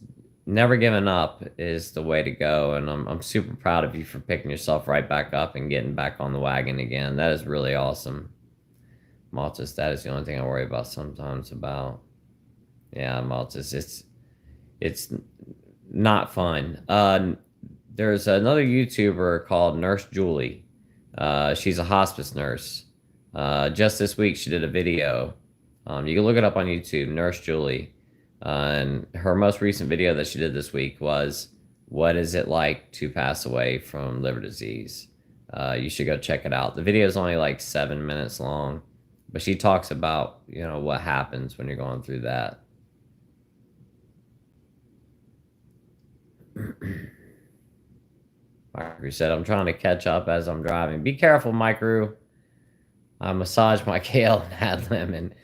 S1: never giving up is the way to go, and I'm super proud of you for picking yourself right back up and getting back on the wagon again. That is really awesome. Maltus, that is the only thing I worry about sometimes about. Yeah, Maltus, it's not fun. There's another YouTuber called Nurse Julie. She's a hospice nurse. Just this week, she did a video. You can look it up on YouTube, Nurse Julie. And her most recent video that she did this week was, what is it like to pass away from liver disease? You should go check it out. The video is only like 7 minutes long, but she talks about, what happens when you're going through that. Micro said, I'm trying to catch up as I'm driving. Be careful, Micro. I massage my kale and had lemon.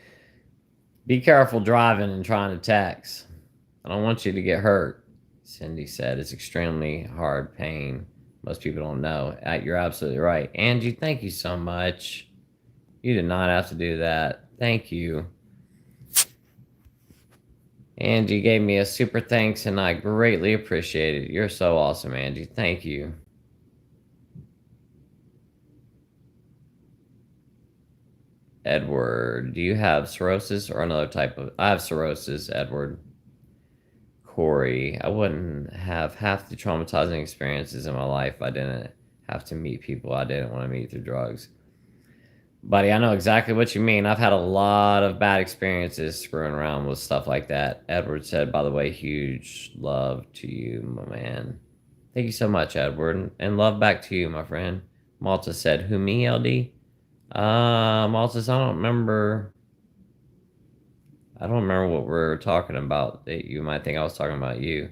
S1: Be careful driving and trying to text. I don't want you to get hurt. Cindy said, it's extremely hard pain. Most people don't know. You're absolutely right. Angie, thank you so much. You did not have to do that. Thank you. Angie gave me a super thanks, and I greatly appreciate it. You're so awesome, Angie. Thank you. Edward, do you have cirrhosis or another type of... I have cirrhosis, Edward. Corey, I wouldn't have half the traumatizing experiences in my life if I didn't have to meet people I didn't want to meet through drugs. Buddy, I know exactly what you mean. I've had a lot of bad experiences screwing around with stuff like that. Edward said, by the way, huge love to you, my man. Thank you so much, Edward. And love back to you, my friend. Malta said, who, me, LD? Malta, I don't remember what we're talking about. You might think I was talking about you.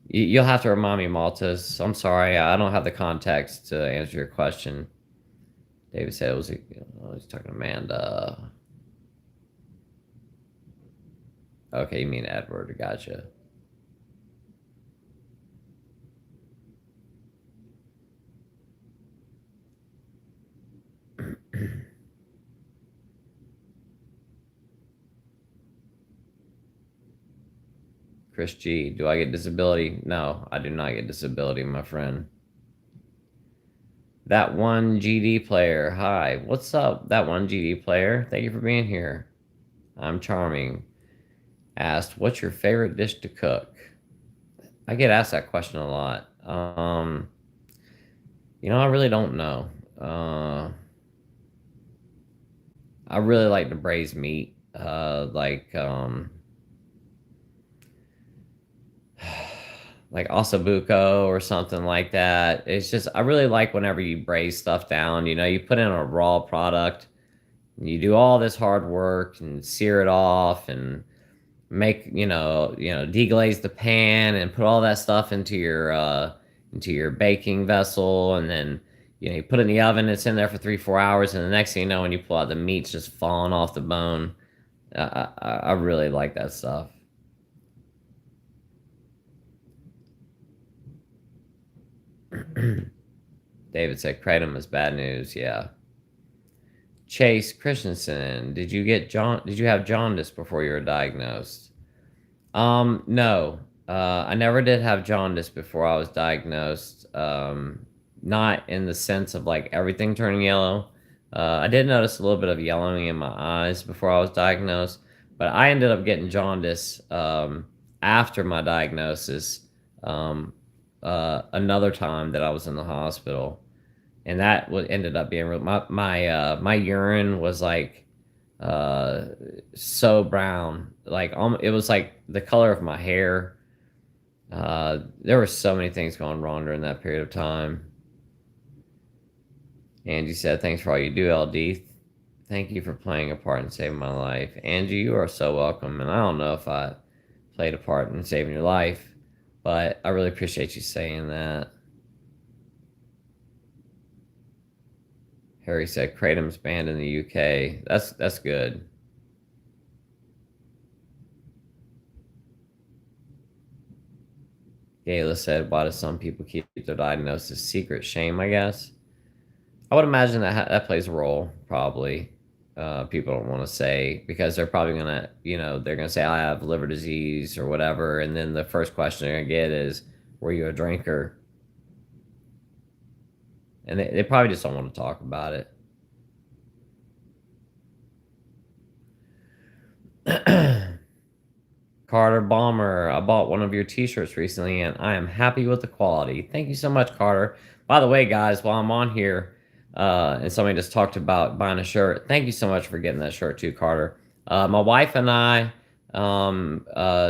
S1: You'll have to remind me, Malta. I'm sorry, I don't have the context to answer your question. David said it was, he's talking to Amanda. Okay, you mean Edward, gotcha. Chris G, do I get disability? No, I do not get disability, my friend. That one GD player, hi, what's up, that one GD player? Thank you for being here. I'm charming. Asked, what's your favorite dish to cook? I get asked that question a lot. I really don't know. I really like to braise meat, like ossobuco or something like that. It's just, I really like whenever you braise stuff down, you put in a raw product, and you do all this hard work and sear it off and make, deglaze the pan and put all that stuff into your into your baking vessel, and then you put it in the oven. It's in there for 3-4 hours, and the next thing you know, when you pull out, the meat's just falling off the bone. I really like that stuff. David said kratom is bad news. Yeah. Chase Christensen, did you have jaundice before you were diagnosed? No. I never did have jaundice before I was diagnosed. Not in the sense of like everything turning yellow. I did notice a little bit of yellowing in my eyes before I was diagnosed, but I ended up getting jaundice after my diagnosis. Another time that I was in the hospital, and that ended up being real. My urine was like so brown, like it was like the color of my hair. There were so many things going wrong during that period of time. Angie said, "Thanks for all you do, LD. Thank you for playing a part in saving my life." Angie, you are so welcome. And I don't know if I played a part in saving your life, but I really appreciate you saying that. Harry said kratom's banned in the UK. That's good. Gayla said, "Why do some people keep their diagnosis secret? Shame, I guess." I would imagine that plays a role, probably. People don't want to say because they're probably gonna, they're gonna say I have liver disease or whatever, and then the first question they're gonna get is, "Were you a drinker?" And they probably just don't want to talk about it. Carter Bomber, I bought one of your t-shirts recently and I am happy with the quality. Thank you so much, Carter. By the way, guys, while I'm on here, and somebody just talked about buying a shirt, thank you so much for getting that shirt too, Carter. My wife and I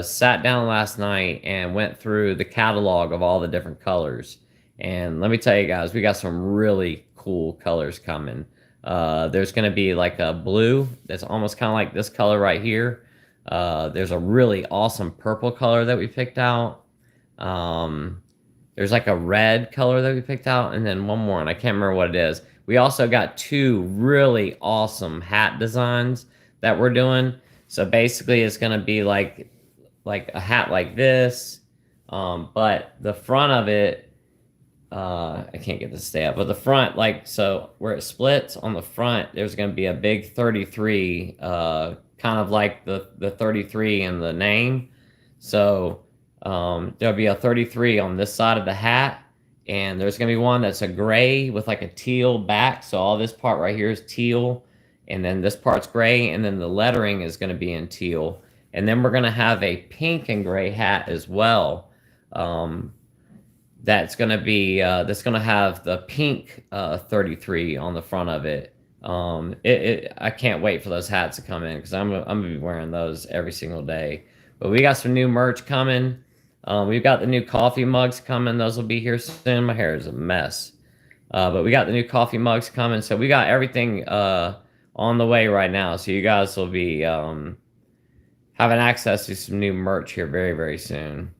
S1: sat down last night and went through the catalog of all the different colors. And let me tell you guys, we got some really cool colors coming. There's going to be like a blue that's almost kind of like this color right here. There's a really awesome purple color that we picked out. There's like a red color that we picked out, and then one more, and I can't remember what it is. We also got 2 really awesome hat designs that we're doing. So basically, it's gonna be like a hat like this, but the front of it, I can't get this to stay up, but the front, like, so where it splits on the front, there's gonna be a big 33, kind of like the 33 in the name. So there'll be a 33 on this side of the hat, and there's going to be one that's a gray with like a teal back. So all this part right here is teal, and then this part's gray, and then the lettering is going to be in teal. And then we're going to have a pink and gray hat as well. That's going to have the pink 33 on the front of it. I can't wait for those hats to come in because I'm gonna be wearing those every single day. But we got some new merch coming. We've got the new coffee mugs coming. Those will be here soon. My hair is a mess. But we got the new coffee mugs coming. So we got everything on the way right now. So you guys will be having access to some new merch here very, very soon.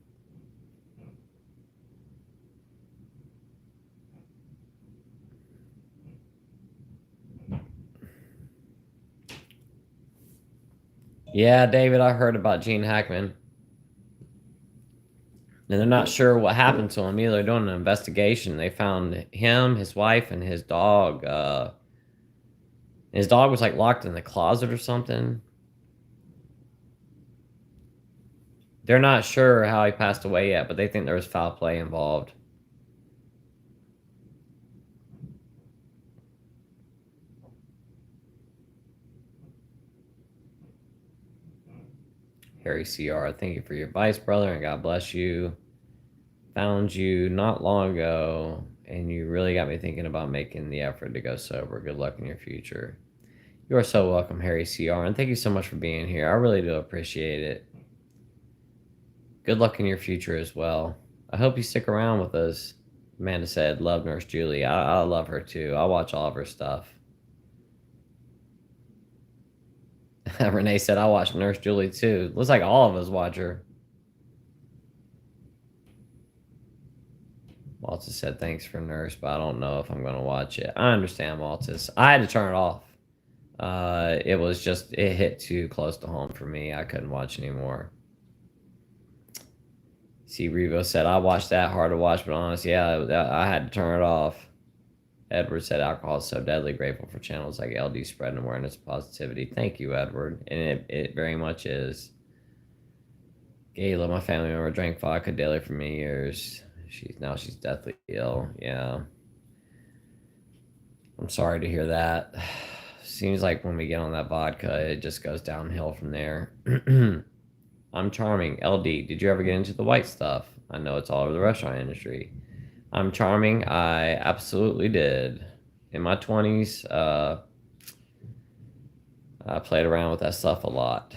S1: Yeah, David, I heard about Gene Hackman. And they're not sure what happened to him either. They're doing an investigation. They found him, his wife, and his dog. His dog was like locked in the closet or something. They're not sure how he passed away yet, but they think there was foul play involved. Harry CR, thank you for your advice, brother, and God bless you. Found you not long ago, and you really got me thinking about making the effort to go sober. Good luck in your future. You are so welcome, Harry CR, and thank you so much for being here. I really do appreciate it. Good luck in your future as well. I hope you stick around with us. Amanda said, love Nurse Julie. I love her too. I watch all of her stuff. Renee said, I watch Nurse Julie too. Looks like all of us watch her. Malta said thanks for Nurse, but I don't know if I'm going to watch it. I understand, Maltus. I had to turn it off. It was just, it hit too close to home for me. I couldn't watch anymore. See, Revo said, I watched that, hard to watch, but honestly, yeah, I had to turn it off. Edward said, alcohol is so deadly. Grateful for channels like LD spreading awareness and positivity. Thank you, Edward. And it very much is. Gayla, my family member, drank vodka daily for many years. She's deathly ill. Yeah. I'm sorry to hear that. Seems like when we get on that vodka, it just goes downhill from there. I'm charming. LD, did you ever get into the white stuff? I know it's all over the restaurant industry. I'm charming. I absolutely did. In my 20s, I played around with that stuff a lot.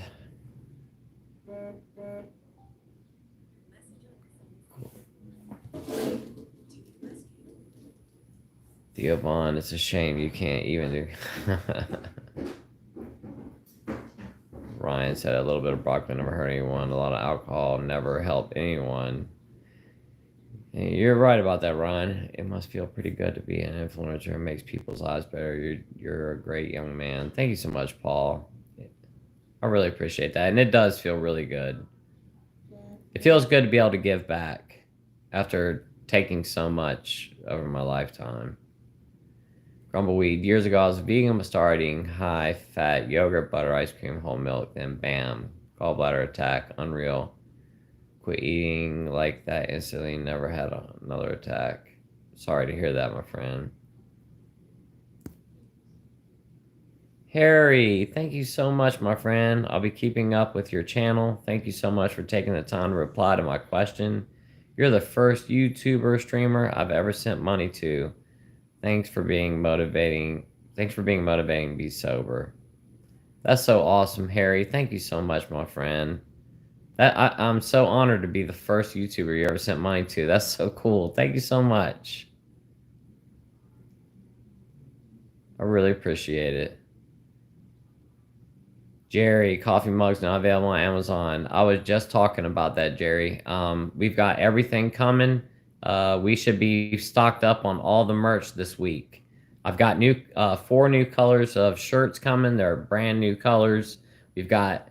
S1: Theo Vaughn, it's a shame you can't even do. Ryan said a little bit of broccoli never hurt anyone. A lot of alcohol never helped anyone. Hey, you're right about that, Ryan. It must feel pretty good to be an influencer. It makes people's lives better. You're a great young man. Thank you so much, Paul. I really appreciate that. And it does feel really good. It feels good to be able to give back after taking so much over my lifetime. Grumbleweed. Years ago, I was vegan but started eating high-fat yogurt, butter, ice cream, whole milk. Then, bam, gallbladder attack. Unreal. Quit eating like that instantly. Never had another attack. Sorry to hear that, my friend. Harry, thank you so much, my friend. I'll be keeping up with your channel. Thank you so much for taking the time to reply to my question. You're the first YouTuber streamer I've ever sent money to. Thanks for being motivating. Thanks for being motivating to be sober. That's so awesome, Harry. Thank you so much, my friend. I'm so honored to be the first YouTuber you ever sent money to. That's so cool. Thank you so much. I really appreciate it. Jerry, coffee mugs not available on Amazon. I was just talking about that, Jerry. We've got everything coming. We should be stocked up on all the merch this week. I've got 4 new colors of shirts coming. They're brand new colors. We've got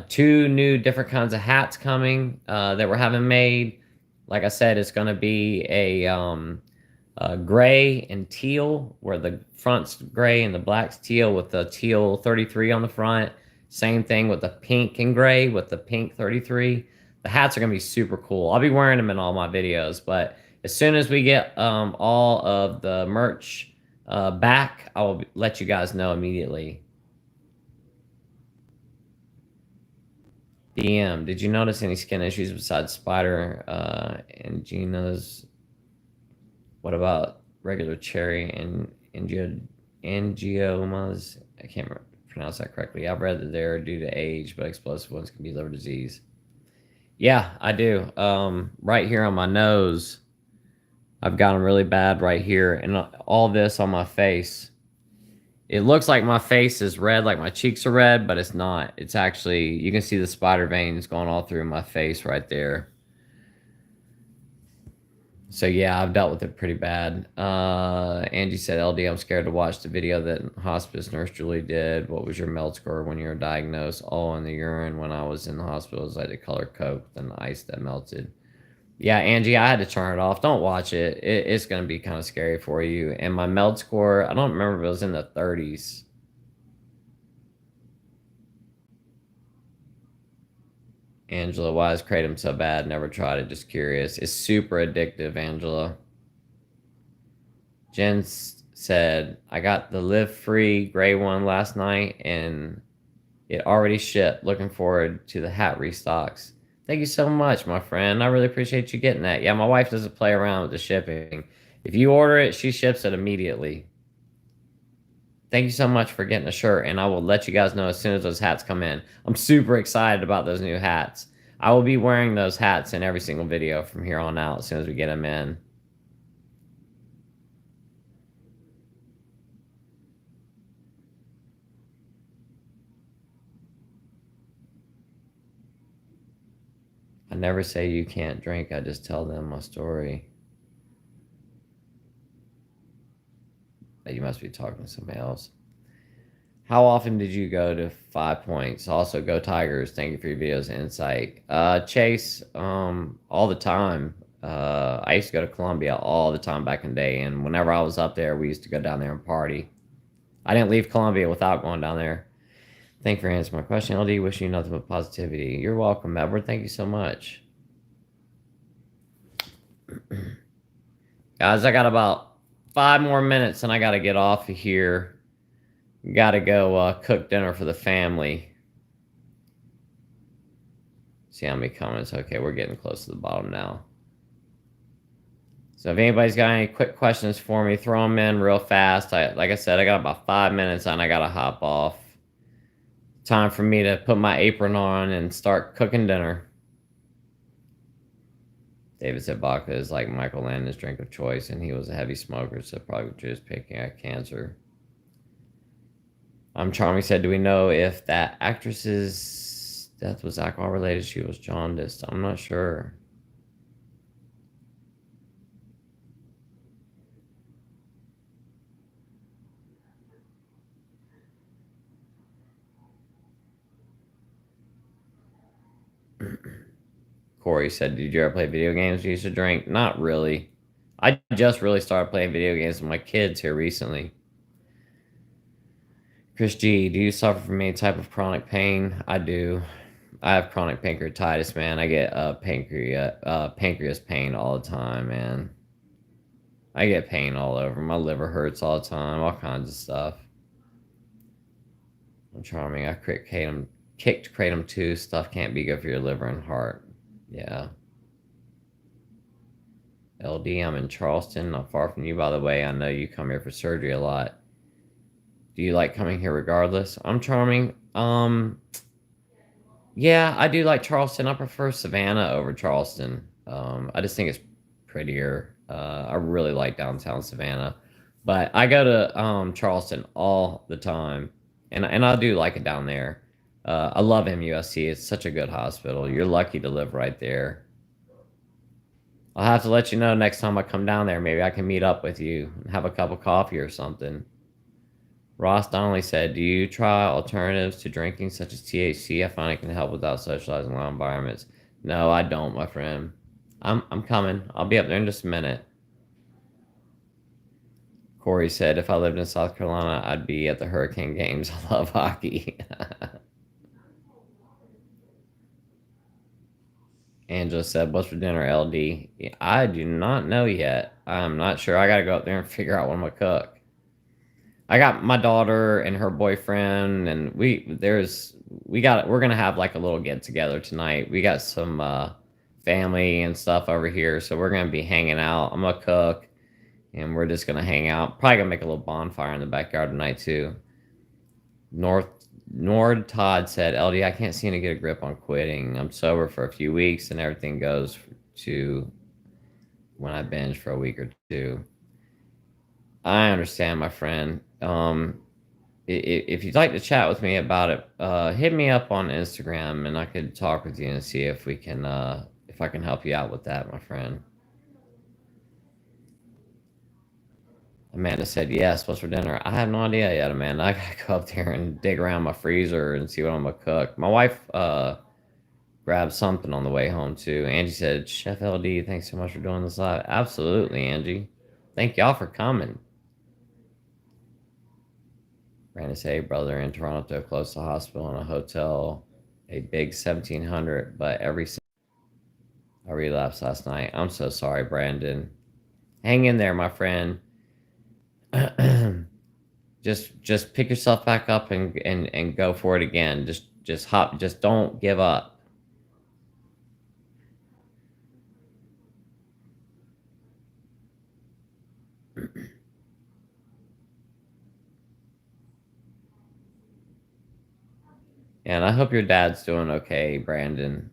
S1: 2 new different kinds of hats coming that we're having made. Like I said, it's going to be a gray and teal, where the front's gray and the black's teal with the teal 33 on the front. Same thing with the pink and gray with the pink 33. The hats are going to be super cool. I'll be wearing them in all my videos, but as soon as we get all of the merch back, I will let you guys know immediately. DM, did you notice any skin issues besides spider angiomas? What about regular cherry and angiomas? I can't pronounce that correctly. I've read that they're due to age, but explosive ones can be liver disease. Yeah, I do. Right here on my nose, I've got them really bad right here, and all this on my face. It looks like my face is red, like my cheeks are red, but it's not. It's actually, you can see the spider veins going all through my face right there. So yeah, I've dealt with it pretty bad. Angie said, LD, I'm scared to watch the video that Hospice nurse Julie did. What was your melt score when you were diagnosed? Oh, in the urine when I was in the hospital, it was like the color Coke, then the ice that melted. Yeah, Angie, I had to turn it off. Don't watch it. It's going to be kind of scary for you. And my meld score, I don't remember if it was in the 30s. Angela, why is Kratom so bad? Never tried it, just curious. It's super addictive, Angela. Jen said, I got the Live Free gray one last night and it already shipped. Looking forward to the hat restocks. Thank you so much, my friend. I really appreciate you getting that. Yeah, my wife doesn't play around with the shipping. If you order it, she ships it immediately. Thank you so much for getting a shirt, and I will let you guys know as soon as those hats come in. I'm super excited about those new hats. I will be wearing those hats in every single video from here on out as soon as we get them in. I never say you can't drink. I just tell them my story. must be talking to somebody else. How often did you go to 5 Points? Also, go Tigers. Thank you for your videos and insight. Chase, all the time. I used to go to Columbia all the time back in the day, and whenever I was up there, we used to go down there and party. I didn't leave Columbia without going down there. Thank you for answering my question, LD. Wishing you nothing but positivity. You're welcome, Edward. Thank you so much. Guys, I got about 5 more minutes and I got to get off of here. Got to go cook dinner for the family. See how many comments. Okay, we're getting close to the bottom now. So if anybody's got any quick questions for me, throw them in real fast. Like I said, I got about 5 minutes and I got to hop off. Time for me to put my apron on and start cooking dinner. David said vodka is like Michael Landon's drink of choice, and he was a heavy smoker, so probably just picking at cancer. Charming said, do we know if that actress's death was alcohol related? She was jaundiced. I'm not sure. Corey said, did you ever play video games you used to drink? Not really. I just really started playing video games with my kids here recently. Chris G, do you suffer from any type of chronic pain? I do. I have chronic pancreatitis, man. I get pancreas pain all the time, man. I get pain all over. My liver hurts all the time, all kinds of stuff. I'm charming. I kicked kratom too. Stuff can't be good for your liver and heart. Yeah. LD, I'm in Charleston, not far from you, by the way. I know you come here for surgery a lot. Do you like coming here regardless? I'm charming. Yeah, I do like Charleston. I prefer Savannah over Charleston. I just think it's prettier. I really like downtown Savannah. But I go to Charleston all the time. And I do like it down there. I love MUSC. It's such a good hospital. You're lucky to live right there. I'll have to let you know next time I come down there. Maybe I can meet up with you and have a cup of coffee or something. Ross Donnelly said, do you try alternatives to drinking such as THC? I find it can help without socializing in loud environments. No, I don't, my friend. I'm coming. I'll be up there in just a minute. Corey said, if I lived in South Carolina, I'd be at the Hurricane games. I love hockey. Angela said, what's for dinner, LD? I do not know yet. I'm not sure. I got to go up there and figure out what I'm going to cook. I got my daughter and her boyfriend, and we're going to have like a little get together tonight. We got some family and stuff over here, so we're going to be hanging out. I'm going to cook, and we're just going to hang out. Probably going to make a little bonfire in the backyard tonight, too. Nord Todd said, LD, I can't seem to get a grip on quitting. I'm sober for a few weeks, and everything goes to when I binge for a week or two. I understand, my friend. If you'd like to chat with me about it, hit me up on Instagram, and I could talk with you and see if we can, if I can help you out with that, my friend. Amanda said, yes, what's for dinner? I have no idea yet, Amanda. I gotta go up there and dig around my freezer and see what I'm gonna cook. My wife grabbed something on the way home, too. Angie said, Chef LD, thanks so much for doing this live. Absolutely, Angie. Thank y'all for coming. Brandon said, hey, brother, in Toronto, close to the hospital and a hotel, a big 1,700, but I relapsed last night. I'm so sorry, Brandon. Hang in there, my friend. just pick yourself back up and go for it again. Just don't give up. And I hope your dad's doing okay, Brandon.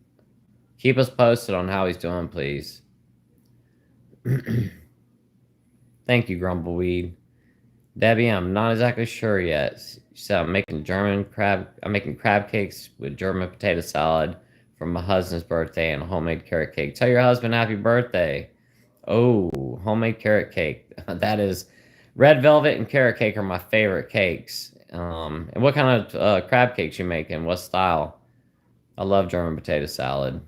S1: Keep us posted on how he's doing, please. Thank you, Grumbleweed. Debbie, I'm not exactly sure yet. She said I'm making crab cakes with German potato salad for my husband's birthday and a homemade carrot cake. Tell your husband happy birthday. Oh, homemade carrot cake. That is Red velvet and carrot cake are my favorite cakes. And what kind of crab cakes you making? What style? I love German potato salad.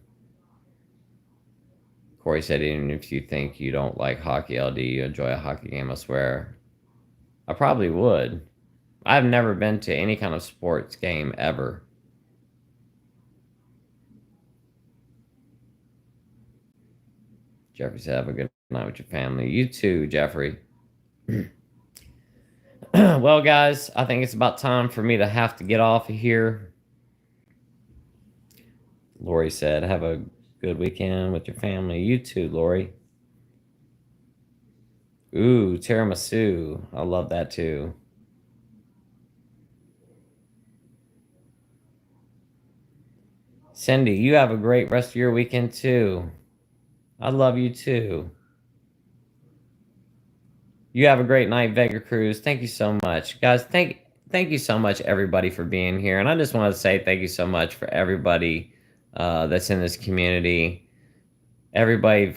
S1: Corey said, even if you think you don't like hockey, LD, you enjoy a hockey game, I swear. I probably would. I've never been to any kind of sports game ever. Jeffrey said, have a good night with your family. You too, Jeffrey. Well, guys, I think it's about time for me to have to get off of here. Lori said, have a good weekend with your family. You too, Lori. Ooh, tiramisu. I love that too. Cindy, you have a great rest of your weekend too. I love you too. You have a great night, Vega Cruz. Thank you so much. Guys, thank you so much, everybody, for being here. And I just want to say thank you so much for everybody that's in this community. Everybody,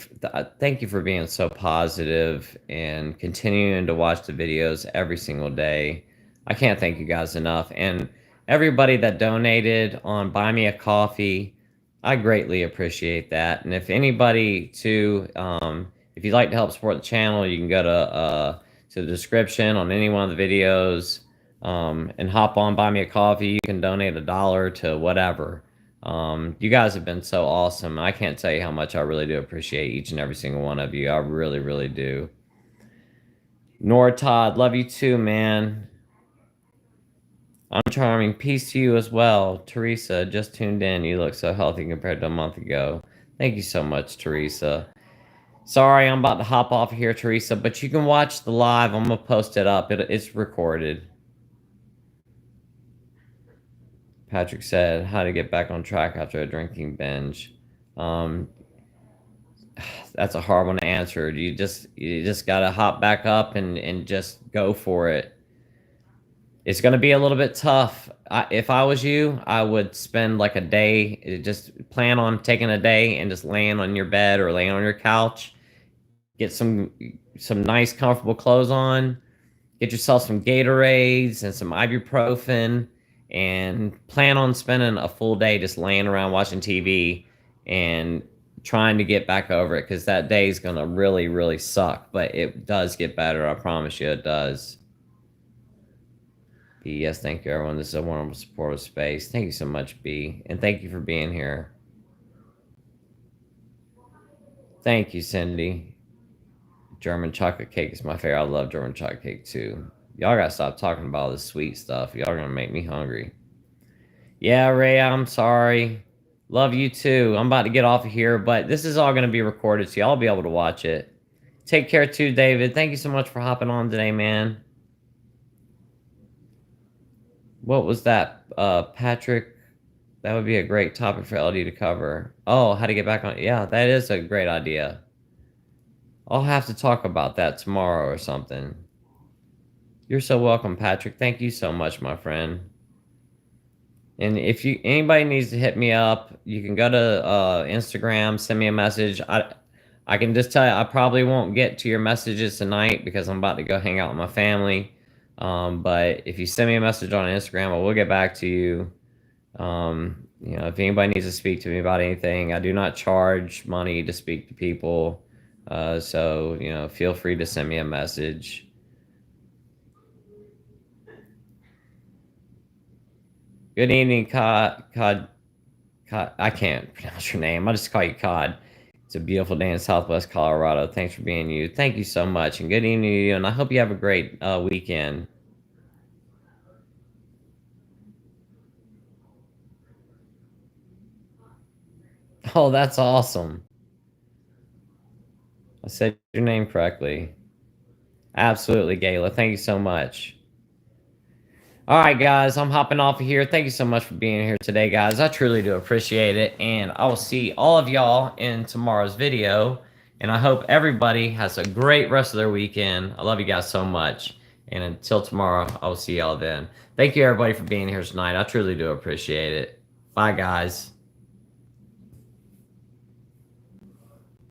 S1: thank you for being so positive and continuing to watch the videos every single day. I can't thank you guys enough. And everybody that donated on Buy Me a Coffee, I greatly appreciate that. And if anybody too, if you'd like to help support the channel, you can go to the description on any one of the videos and hop on Buy Me a Coffee. You can donate $1 to whatever. You guys have been so awesome. I can't tell you how much I really do appreciate each and every single one of you. I really, really do. Nora Todd, love you too, man. I'm charming. Peace to you as well. Teresa, just tuned in. You look so healthy compared to a month ago. Thank you so much, Teresa. Sorry, I'm about to hop off here, Teresa, but you can watch the live. I'm going to post it up. It's recorded. Patrick said, how to get back on track after a drinking binge. That's a hard one to answer. You just got to hop back up and just go for it. It's going to be a little bit tough. If I was you, I would spend like a day, just plan on taking a day and just laying on your bed or laying on your couch. Get some nice, comfortable clothes on. Get yourself some Gatorades and some ibuprofen and plan on spending a full day just laying around watching TV and trying to get back over it, because that day is going to really, really suck. But it does get better. I promise you it does. B, yes, thank you, everyone. This is a wonderful, supportive space. Thank you so much, B. And thank you for being here. Thank you, Cindy. German chocolate cake is my favorite. I love German chocolate cake, too. Y'all got to stop talking about all this sweet stuff. Y'all are going to make me hungry. Yeah, Ray, I'm sorry. Love you, too. I'm about to get off of here, but this is all going to be recorded, so y'all will be able to watch it. Take care, too, David. Thank you so much for hopping on today, man. What was that, Patrick? That would be a great topic for LD to cover. Oh, how to get back on. Yeah, that is a great idea. I'll have to talk about that tomorrow or something. You're so welcome, Patrick. Thank you so much, my friend. And if anybody needs to hit me up, you can go to Instagram, send me a message. I can just tell you, I probably won't get to your messages tonight because I'm about to go hang out with my family. But if you send me a message on Instagram, I will get back to you. You know, if anybody needs to speak to me about anything, I do not charge money to speak to people. So, you know, feel free to send me a message. Good evening, Cod. I can't pronounce your name. I'll just call you Cod. It's a beautiful day in Southwest Colorado. Thanks for being you. Thank you so much. And good evening to you. And I hope you have a great weekend. Oh, that's awesome. I said your name correctly. Absolutely, Gayla. Thank you so much. All right, guys, I'm hopping off of here. Thank you so much for being here today, guys. I truly do appreciate it. And I will see all of y'all in tomorrow's video. And I hope everybody has a great rest of their weekend. I love you guys so much. And until tomorrow, I will see y'all then. Thank you, everybody, for being here tonight. I truly do appreciate it. Bye, guys.